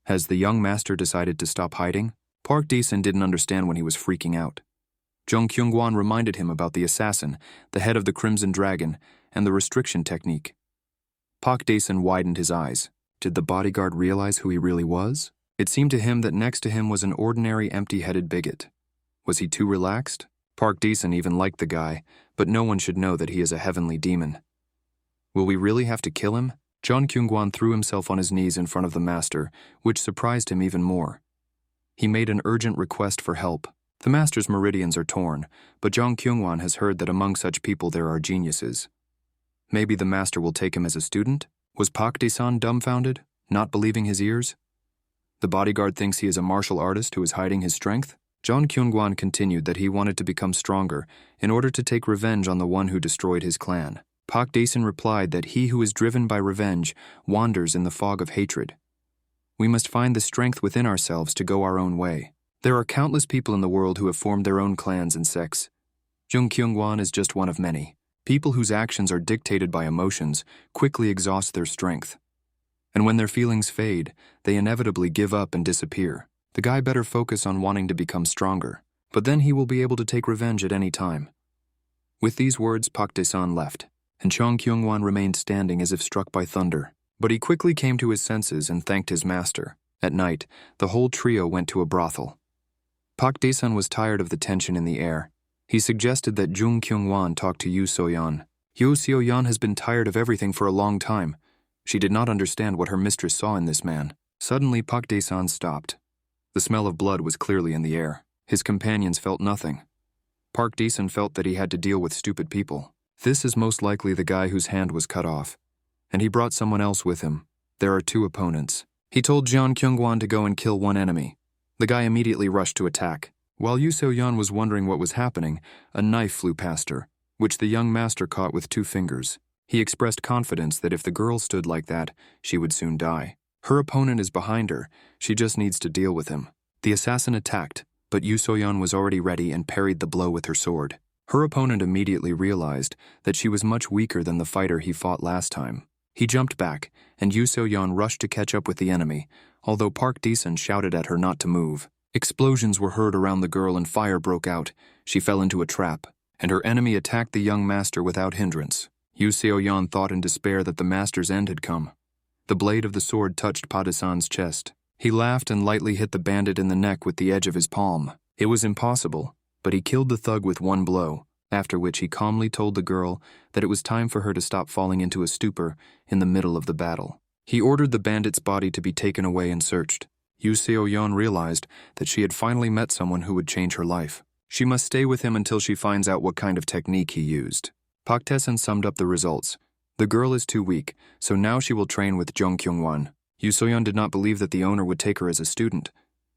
Has the young master decided to stop hiding? Park Daesun didn't understand when he was freaking out. Jong Kyung-won reminded him about the assassin, the head of the Crimson Dragon, and the restriction technique. Park Daesun widened his eyes. Did the bodyguard realize who he really was? It seemed to him that next to him was an ordinary empty-headed bigot. Was he too relaxed? Park Daesun even liked the guy, but no one should know that he is a heavenly demon. Will we really have to kill him? Jong Kyung-won threw himself on his knees in front of the master, which surprised him even more. He made an urgent request for help. The master's meridians are torn, but Jong Kyung-won has heard that among such people there are geniuses. Maybe the master will take him as a student? Was Park Daesun dumbfounded, not believing his ears? The bodyguard thinks he is a martial artist who is hiding his strength? Jong Kyung-won continued that he wanted to become stronger in order to take revenge on the one who destroyed his clan. Park Daesun replied that he who is driven by revenge wanders in the fog of hatred. We must find the strength within ourselves to go our own way. There are countless people in the world who have formed their own clans and sects. Jung Kyung-won is just one of many. People whose actions are dictated by emotions quickly exhaust their strength. And when their feelings fade, they inevitably give up and disappear. The guy better focus on wanting to become stronger, but then he will be able to take revenge at any time. With these words, Park Daesun left, and Jong Kyung-won remained standing as if struck by thunder. But he quickly came to his senses and thanked his master. At night, the whole trio went to a brothel. Park Daesun was tired of the tension in the air. He suggested that Jung Kyung-won talk to Yoo So-yeon. Yoo So-yeon has been tired of everything for a long time. She did not understand what her mistress saw in this man. Suddenly, Park Daesun stopped. The smell of blood was clearly in the air. His companions felt nothing. Park Daesun felt that he had to deal with stupid people. This is most likely the guy whose hand was cut off. And he brought someone else with him. There are two opponents. He told Jong Kyung-won to go and kill one enemy. The guy immediately rushed to attack. While Yoo So-yeon was wondering what was happening, a knife flew past her, which the young master caught with 2 fingers. He expressed confidence that if the girl stood like that, she would soon die. Her opponent is behind her. She just needs to deal with him. The assassin attacked, but Yoo So-yeon was already ready and parried the blow with her sword. Her opponent immediately realized that she was much weaker than the fighter he fought last time. He jumped back, and Yoo So-yeon rushed to catch up with the enemy, although Park Daesun shouted at her not to move. Explosions were heard around the girl and fire broke out. She fell into a trap, and her enemy attacked the young master without hindrance. Yoo So-yeon thought in despair that the master's end had come. The blade of the sword touched Padasan's chest. He laughed and lightly hit the bandit in the neck with the edge of his palm. It was impossible, but he killed the thug with 1 blow, after which he calmly told the girl that it was time for her to stop falling into a stupor in the middle of the battle. He ordered the bandit's body to be taken away and searched. Yoo So-yeon realized that she had finally met someone who would change her life. She must stay with him until she finds out what kind of technique he used. Park Daesun summed up the results. The girl is too weak, so now she will train with Jong Kyung-won. Yu Soyeon did not believe that the owner would take her as a student,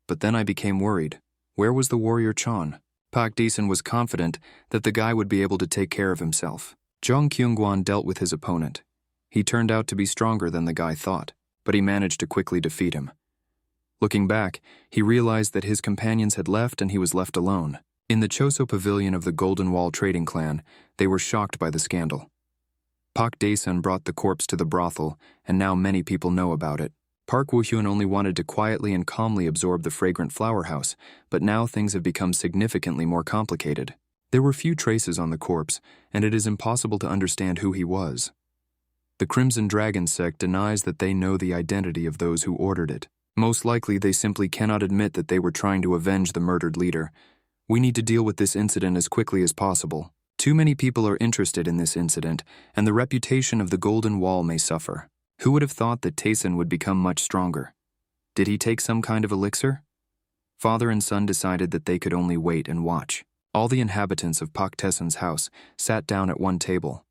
but then I became worried. Where was the warrior Chon? Park Daesun was confident that the guy would be able to take care of himself. Jong Kyung-gwan dealt with his opponent. He turned out to be stronger than the guy thought, but he managed to quickly defeat him. Looking back, he realized that his companions had left and he was left alone. In the Choso pavilion of the Golden Wall trading clan, they were shocked by the scandal. Park Daesun brought the corpse to the brothel, and now many people know about it. Park Woo-hyun only wanted to quietly and calmly absorb the fragrant flower house, but now things have become significantly more complicated. There were few traces on the corpse, and it is impossible to understand who he was. The Crimson Dragon sect denies that they know the identity of those who ordered it. Most likely, they simply cannot admit that they were trying to avenge the murdered leader. We need to deal with this incident as quickly as possible. Too many people are interested in this incident, and the reputation of the Golden Wall may suffer. Who would have thought that Taesun would become much stronger? Did he take some kind of elixir? Father and son decided that they could only wait and watch. All the inhabitants of Park Taesun's house sat down at one table.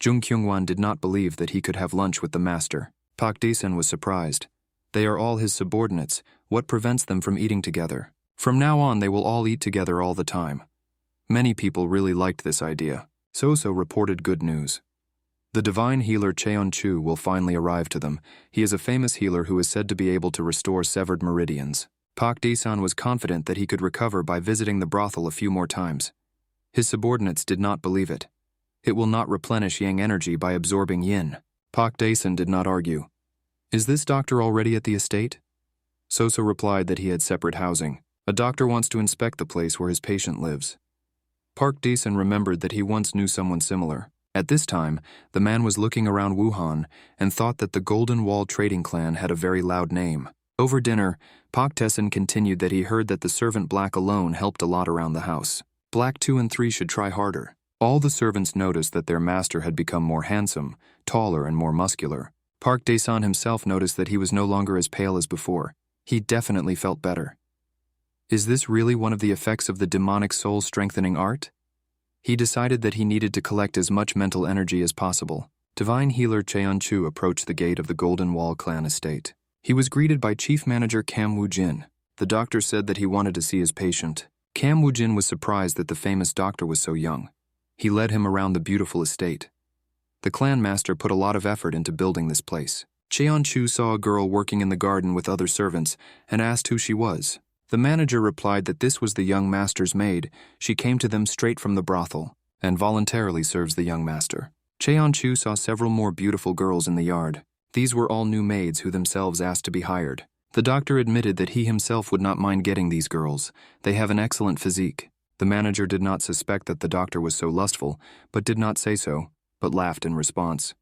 Jung Kyung-wan did not believe that he could have lunch with the master. Park Daesun was surprised. They are all his subordinates. What prevents them from eating together? From now on, they will all eat together all the time. Many people really liked this idea. Soso reported good news. The divine healer Cheon-chu will finally arrive to them. He is a famous healer who is said to be able to restore severed meridians. Park Daesun was confident that he could recover by visiting the brothel a few more times. His subordinates did not believe it. It will not replenish yang energy by absorbing yin. Park Daesun did not argue. Is this doctor already at the estate? Soso replied that he had separate housing. A doctor wants to inspect the place where his patient lives. Park Daesun remembered that he once knew someone similar. At this time, the man was looking around Wuhan and thought that the Golden Wall trading clan had a very loud name. Over dinner, Park Daesun continued that he heard that the servant Black alone helped a lot around the house. Black 2 and 3 should try harder. All the servants noticed that their master had become more handsome, taller, and more muscular. Park Daesun himself noticed that he was no longer as pale as before. He definitely felt better. Is this really one of the effects of the demonic soul-strengthening art? He decided that he needed to collect as much mental energy as possible. Divine healer Cheon-chu approached the gate of the Golden Wall clan estate. He was greeted by Chief Manager Kam Woo-jin. The doctor said that he wanted to see his patient. Kam Woo-jin was surprised that the famous doctor was so young. He led him around the beautiful estate. The clan master put a lot of effort into building this place. Cheon-chu saw a girl working in the garden with other servants and asked who she was. The manager replied that this was the young master's maid. She came to them straight from the brothel and voluntarily serves the young master. Cheon-chu saw several more beautiful girls in the yard. These were all new maids who themselves asked to be hired. The doctor admitted that he himself would not mind getting these girls. They have an excellent physique. The manager did not suspect that the doctor was so lustful, but did not say so, but laughed in response.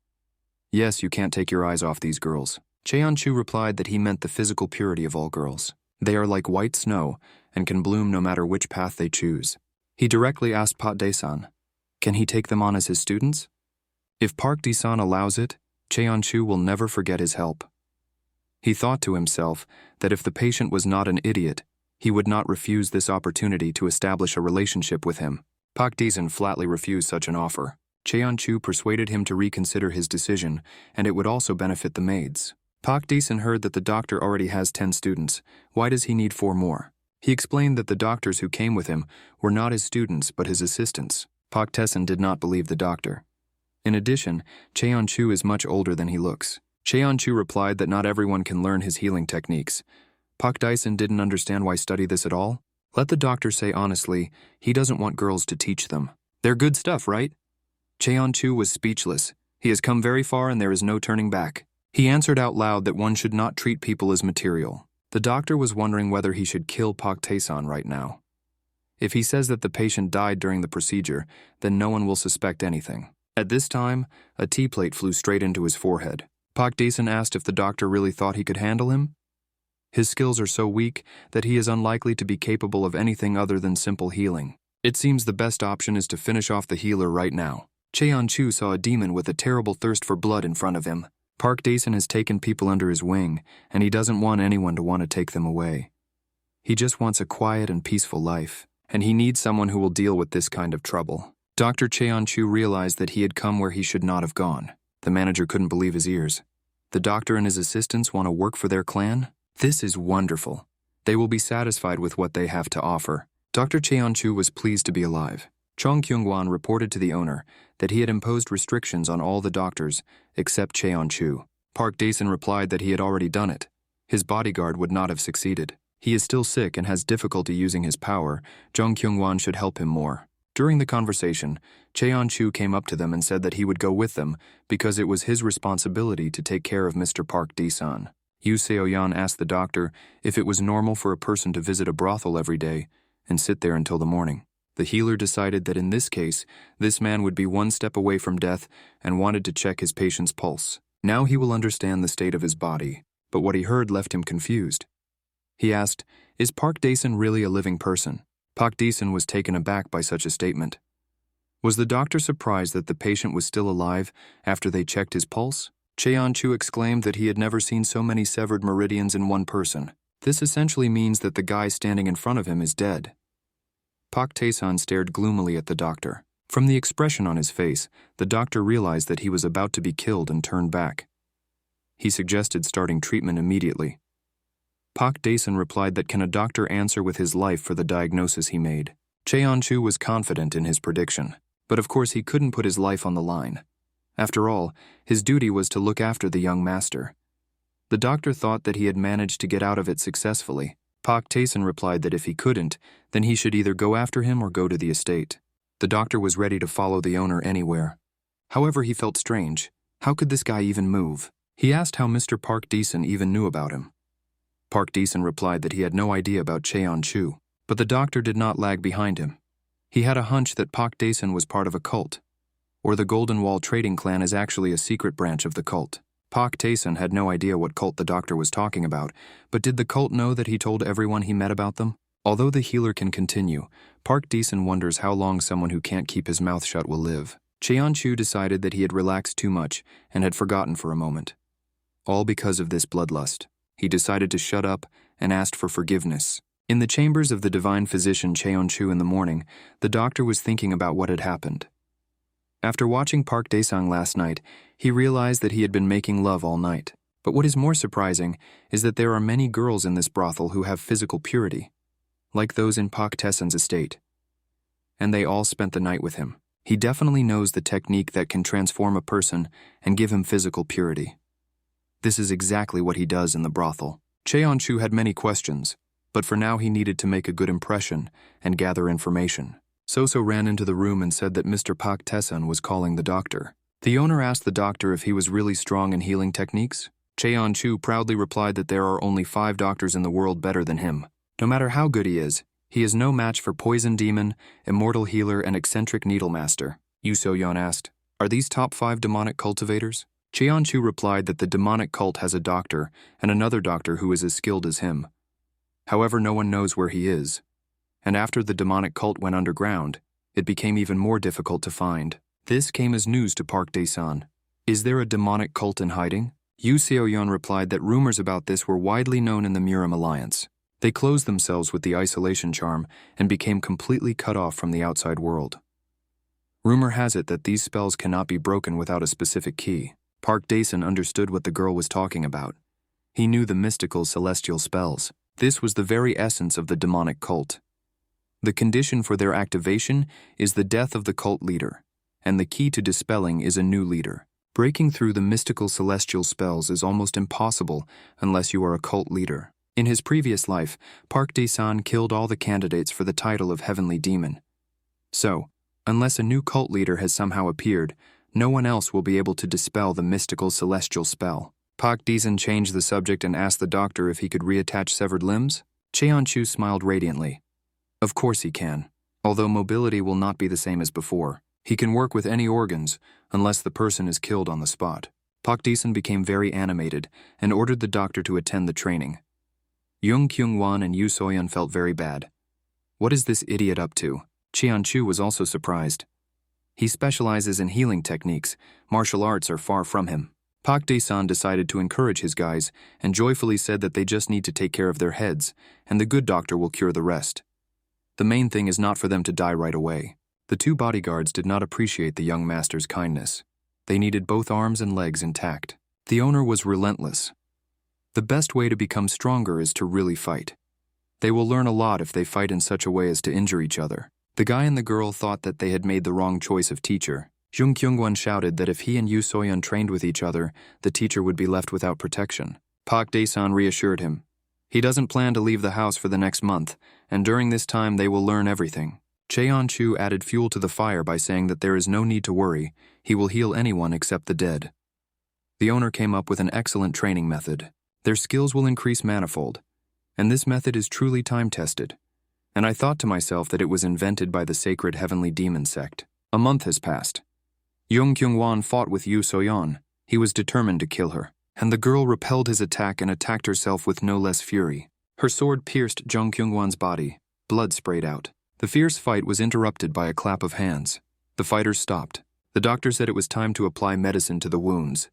Yes, you can't take your eyes off these girls. Cheon-chu replied that he meant the physical purity of all girls. They are like white snow and can bloom no matter which path they choose. He directly asked Park Daesun, can he take them on as his students? If Park Daesun allows it, Cheon-chu will never forget his help. He thought to himself that if the patient was not an idiot, he would not refuse this opportunity to establish a relationship with him. Park Daesun flatly refused such an offer. Cheon-chu persuaded him to reconsider his decision, and it would also benefit the maids. Park Daesun heard that the doctor already has 10 students. Why does he need 4 more? He explained that the doctors who came with him were not his students but his assistants. Park Daesun did not believe the doctor. In addition, Cheon-chu is much older than he looks. Cheon-chu replied that not everyone can learn his healing techniques. Park Daesun didn't understand why study this at all. Let the doctor say honestly, he doesn't want girls to teach them. They're good stuff, right? Cheon-chu was speechless. He has come very far and there is no turning back. He answered out loud that one should not treat people as material. The doctor was wondering whether he should kill Park Daesun right now. If he says that the patient died during the procedure, then no one will suspect anything. At this time, a tea plate flew straight into his forehead. Park Daesun asked if the doctor really thought he could handle him. His skills are so weak that he is unlikely to be capable of anything other than simple healing. It seems the best option is to finish off the healer right now. Cheon-chu saw a demon with a terrible thirst for blood in front of him. Park Daesun has taken people under his wing, and he doesn't want anyone to want to take them away. He just wants a quiet and peaceful life, and he needs someone who will deal with this kind of trouble. Dr. Cheon-chu realized that he had come where he should not have gone. The manager couldn't believe his ears. The doctor and his assistants want to work for their clan? This is wonderful. They will be satisfied with what they have to offer. Dr. Cheon-chu was pleased to be alive. Chong Kyung-wan reported to the owner that he had imposed restrictions on all the doctors except Cheon-chu. Park Dae-sun replied that he had already done it. His bodyguard would not have succeeded. He is still sick and has difficulty using his power. Jong Kyung-wan should help him more. During the conversation, Cheon-chu came up to them and said that he would go with them because it was his responsibility to take care of Mr. Park Dae-sun. Yu Seo-yeon asked the doctor if it was normal for a person to visit a brothel every day and sit there until the morning. The healer decided that in this case, this man would be one step away from death and wanted to check his patient's pulse. Now he will understand the state of his body, but what he heard left him confused. He asked, "Is Park Dae-sun really a living person?" Park Dae-sun was taken aback by such a statement. Was the doctor surprised that the patient was still alive after they checked his pulse? Cheon-chu exclaimed that he had never seen so many severed meridians in one person. This essentially means that the guy standing in front of him is dead. Park Dae-sun stared gloomily at the doctor. From the expression on his face, the doctor realized that he was about to be killed and turned back. He suggested starting treatment immediately. Park Dae-sun replied that can a doctor answer with his life for the diagnosis he made. Cheon-chu was confident in his prediction, but of course he couldn't put his life on the line. After all, his duty was to look after the young master. The doctor thought that he had managed to get out of it successfully. Park Dae-sun replied that if he couldn't, then he should either go after him or go to the estate. The doctor was ready to follow the owner anywhere. However, he felt strange. How could this guy even move? He asked how Mr. Park Dae-sun even knew about him. Park Dae-sun replied that he had no idea about Cheon-chu, but the doctor did not lag behind him. He had a hunch that Park Dae-sun was part of a cult, or the Golden Wall trading clan is actually a secret branch of the cult. Park Dae-sun had no idea what cult the doctor was talking about, but did the cult know that he told everyone he met about them? Although the healer can continue, Park Dae-sun wonders how long someone who can't keep his mouth shut will live. Cheon-chu decided that he had relaxed too much and had forgotten for a moment. All because of this bloodlust. He decided to shut up and asked for forgiveness. In the chambers of the divine physician Cheon-chu in the morning, the doctor was thinking about what had happened. After watching Park Dae-sun last night, he realized that he had been making love all night. But what is more surprising is that there are many girls in this brothel who have physical purity, like those in Park Tae-sun's estate. And they all spent the night with him. He definitely knows the technique that can transform a person and give him physical purity. This is exactly what he does in the brothel. Cheon-chu had many questions, but for now he needed to make a good impression and gather information. Soso ran into the room and said that Mr. Park Tae-sun was calling the doctor. The owner asked the doctor if he was really strong in healing techniques. Cheon-chu proudly replied that there are only 5 doctors in the world better than him. No matter how good he is no match for Poison Demon, Immortal Healer, and Eccentric Needle Master. Yu Seo-yeon asked, "Are these top 5 demonic cultivators?" Cheon-chu replied that the demonic cult has a doctor and another doctor who is as skilled as him. However, no one knows where he is. And after the demonic cult went underground, it became even more difficult to find. This came as news to Park Dae-sun. Is there a demonic cult in hiding? Yu Seo-yeon replied that rumors about this were widely known in the Murim Alliance. They closed themselves with the isolation charm and became completely cut off from the outside world. Rumor has it that these spells cannot be broken without a specific key. Park Dae-sun understood what the girl was talking about. He knew the mystical celestial spells. This was the very essence of the demonic cult. The condition for their activation is the death of the cult leader, and the key to dispelling is a new leader. Breaking through the mystical celestial spells is almost impossible unless you are a cult leader. In his previous life, Park Dae-sun killed all the candidates for the title of Heavenly Demon. So, unless a new cult leader has somehow appeared, no one else will be able to dispel the mystical celestial spell. Park Dae-sun changed the subject and asked the doctor if he could reattach severed limbs. Cheon-chu smiled radiantly. Of course he can, although mobility will not be the same as before. He can work with any organs, unless the person is killed on the spot. Park Dae-sun became very animated and ordered the doctor to attend the training. Jung Kyung-wan and Yu Seo-yeon felt very bad. What is this idiot up to? Cheon-chu was also surprised. He specializes in healing techniques. Martial arts are far from him. Park Dae-sun decided to encourage his guys and joyfully said that they just need to take care of their heads, and the good doctor will cure the rest. The main thing is not for them to die right away. The 2 bodyguards did not appreciate the young master's kindness. They needed both arms and legs intact. The owner was relentless. The best way to become stronger is to really fight. They will learn a lot if they fight in such a way as to injure each other. The guy and the girl thought that they had made the wrong choice of teacher. Jung Kyungwon shouted that if he and Yoo Soyeon trained with each other, the teacher would be left without protection. Park Dae-san reassured him. He doesn't plan to leave the house for the next month, and during this time they will learn everything. Cheon-chu added fuel to the fire by saying that there is no need to worry, he will heal anyone except the dead. The owner came up with an excellent training method. Their skills will increase manifold, and this method is truly time-tested. And I thought to myself that it was invented by the sacred heavenly demon sect. A month has passed. Jung Kyung-won fought with Yoo So-yeon. He was determined to kill her, and the girl repelled his attack and attacked herself with no less fury. Her sword pierced Jung Kyung-won's body. Blood sprayed out. The fierce fight was interrupted by a clap of hands. The fighters stopped. The doctor said it was time to apply medicine to the wounds.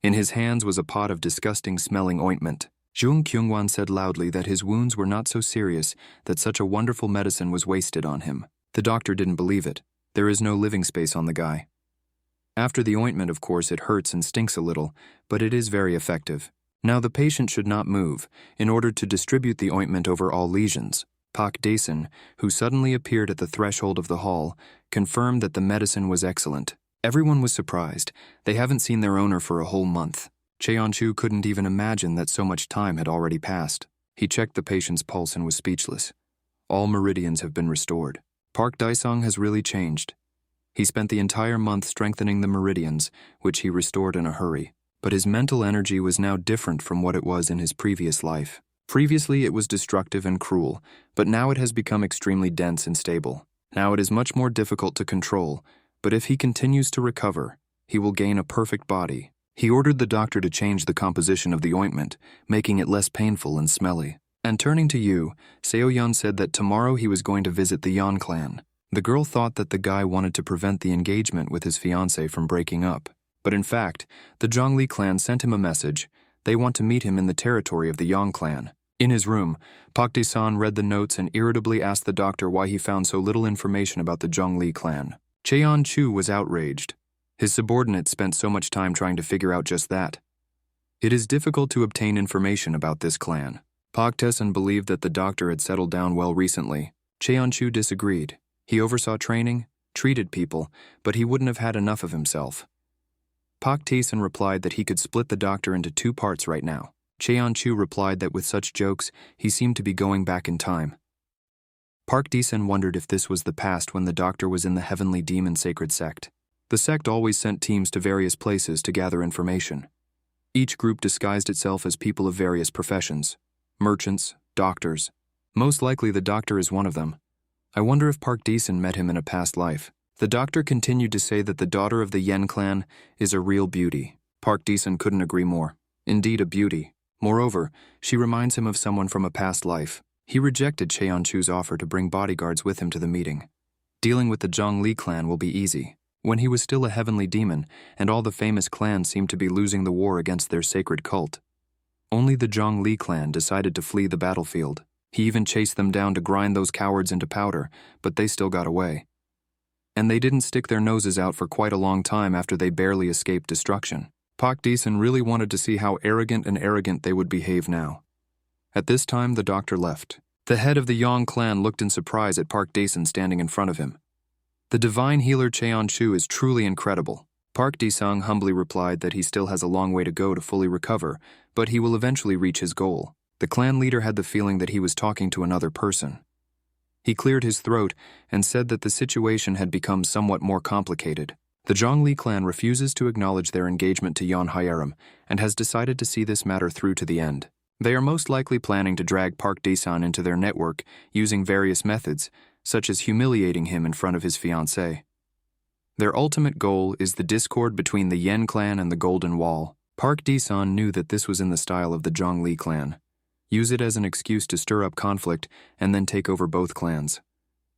In his hands was a pot of disgusting-smelling ointment. Jung Kyung-won said loudly that his wounds were not so serious, that such a wonderful medicine was wasted on him. The doctor didn't believe it. There is no living space on the guy. After the ointment, of course, it hurts and stinks a little, but it is very effective. Now the patient should not move, in order to distribute the ointment over all lesions. Park Dae-san, who suddenly appeared at the threshold of the hall, confirmed that the medicine was excellent. Everyone was surprised. They haven't seen their owner for a whole month. Cheon-chu couldn't even imagine that so much time had already passed. He checked the patient's pulse and was speechless. All meridians have been restored. Park Dae-sung has really changed. He spent the entire month strengthening the meridians, which he restored in a hurry. But his mental energy was now different from what it was in his previous life. Previously it was destructive and cruel, but now it has become extremely dense and stable. Now it is much more difficult to control, but if he continues to recover, he will gain a perfect body. He ordered the doctor to change the composition of the ointment, making it less painful and smelly. And turning to Yoo, Seo-yeon said that tomorrow he was going to visit the Yeon clan. The girl thought that the guy wanted to prevent the engagement with his fiancée from breaking up. But in fact, the Jong clan sent him a message. They want to meet him in the territory of the Yeon clan. In his room, Park Dae-san read the notes and irritably asked the doctor why he found so little information about the Jong clan. Cheon-chu was outraged. His subordinates spent so much time trying to figure out just that. It is difficult to obtain information about this clan. Park Dae-san believed that the doctor had settled down well recently. Cheon-chu disagreed. He oversaw training, treated people, but he wouldn't have had enough of himself. Park Dae-san replied that he could split the doctor into two parts right now. Cheon-chu replied that with such jokes, he seemed to be going back in time. Park Dae-san wondered if this was the past when the doctor was in the heavenly demon sacred sect. The sect always sent teams to various places to gather information. Each group disguised itself as people of various professions. Merchants, doctors. Most likely the doctor is one of them. I wonder if Park Dae-san met him in a past life. The doctor continued to say that the daughter of the Yen clan is a real beauty. Park Dae-san couldn't agree more. Indeed, a beauty. Moreover, she reminds him of someone from a past life. He rejected Cheon-chu's offer to bring bodyguards with him to the meeting. Dealing with the Jong clan will be easy. When he was still a heavenly demon, and all the famous clans seemed to be losing the war against their sacred cult. Only the Jong clan decided to flee the battlefield. He even chased them down to grind those cowards into powder, but they still got away. And they didn't stick their noses out for quite a long time after they barely escaped destruction. Park Dae-san really wanted to see how arrogant they would behave now. At this time, the doctor left. The head of the Yong clan looked in surprise at Park Dae-san standing in front of him. The divine healer Cheon-chu is truly incredible. Park Dae-sung humbly replied that he still has a long way to go to fully recover, but he will eventually reach his goal. The clan leader had the feeling that he was talking to another person. He cleared his throat and said that the situation had become somewhat more complicated. The Jong clan refuses to acknowledge their engagement to Yeon Hyerim and has decided to see this matter through to the end. They are most likely planning to drag Park Dae-san into their network using various methods, such as humiliating him in front of his fiancée. Their ultimate goal is the discord between the Yen clan and the Golden Wall. Park Dae-san knew that this was in the style of the Jong clan. Use it as an excuse to stir up conflict and then take over both clans.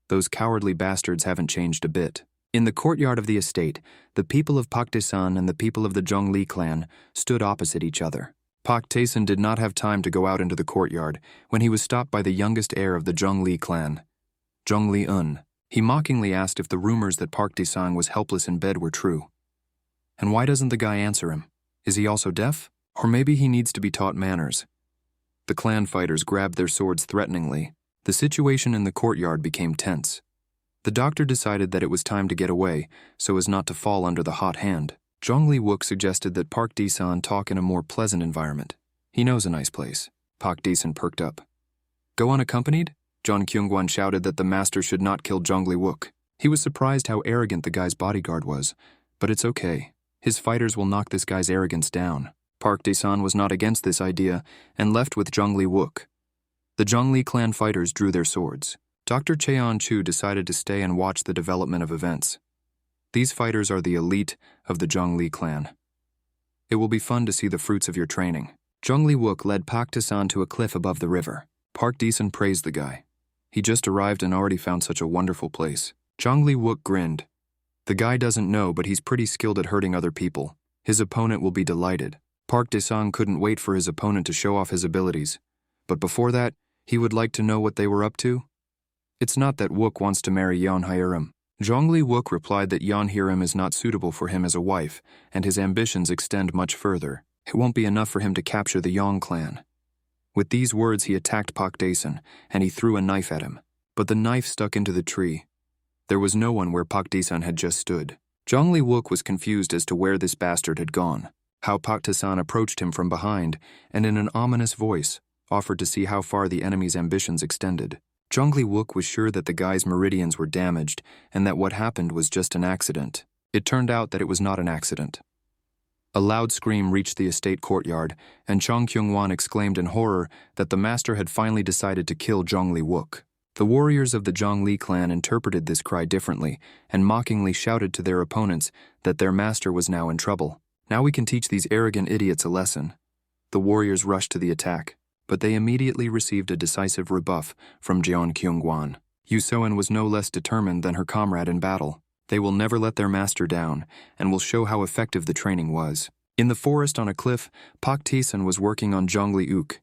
Those cowardly bastards haven't changed a bit. In the courtyard of the estate, the people of Park Dae-san and the people of the Jong clan stood opposite each other. Park Dae-san did not have time to go out into the courtyard when he was stopped by the youngest heir of the Jong clan, Jong Un. He mockingly asked if the rumors that Park Dae-san was helpless in bed were true. And why doesn't the guy answer him? Is he also deaf? Or maybe he needs to be taught manners. The clan fighters grabbed their swords threateningly. The situation in the courtyard became tense. The doctor decided that it was time to get away, so as not to fall under the hot hand. Jong Li-wook suggested that Park Di-san talk in a more pleasant environment. He knows a nice place. Park Di-san perked up. Go unaccompanied? John Kyung-wan shouted that the master should not kill Jong Li-wook. He was surprised how arrogant the guy's bodyguard was, but it's okay. His fighters will knock this guy's arrogance down. Park Di-san was not against this idea and left with Jong Li-wook. The Jong Li clan fighters drew their swords. Dr. Cheon-chu decided to stay and watch the development of events. These fighters are the elite of the Jong Li clan. It will be fun to see the fruits of your training. Jong Li-wook led Park Di-san to a cliff above the river. Park Di-san praised the guy. He just arrived and already found such a wonderful place. Jong Li-wook grinned. The guy doesn't know, but he's pretty skilled at hurting other people. His opponent will be delighted. Park Di-san couldn't wait for his opponent to show off his abilities. But before that, he would like to know what they were up to. It's not that Wook wants to marry Yeon Hyerim. Jong Li-wook replied that Yeon Hyerim is not suitable for him as a wife, and his ambitions extend much further. It won't be enough for him to capture the Yong clan. With these words, he attacked Park Di-san, and he threw a knife at him. But the knife stuck into the tree. There was no one where Park Di-san had just stood. Jong Li-wook was confused as to where this bastard had gone. How Park Di-san approached him from behind, and in an ominous voice, offered to see how far the enemy's ambitions extended. Jong Li-wook was sure that the guy's meridians were damaged and that what happened was just an accident. It turned out that it was not an accident. A loud scream reached the estate courtyard, and Chong Kyung-wan exclaimed in horror that the master had finally decided to kill Jong Li-wook. The warriors of the Jong Li clan interpreted this cry differently and mockingly shouted to their opponents that their master was now in trouble. Now we can teach these arrogant idiots a lesson. The warriors rushed to the attack, but they immediately received a decisive rebuff from Jeon Kyung-wan. Yusoen was no less determined than her comrade in battle. They will never let their master down, and will show how effective the training was. In the forest on a cliff, Park Di-san was working on Jong Li-wook.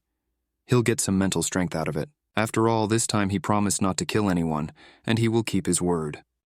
He'll get some mental strength out of it. After all, this time he promised not to kill anyone, and he will keep his word.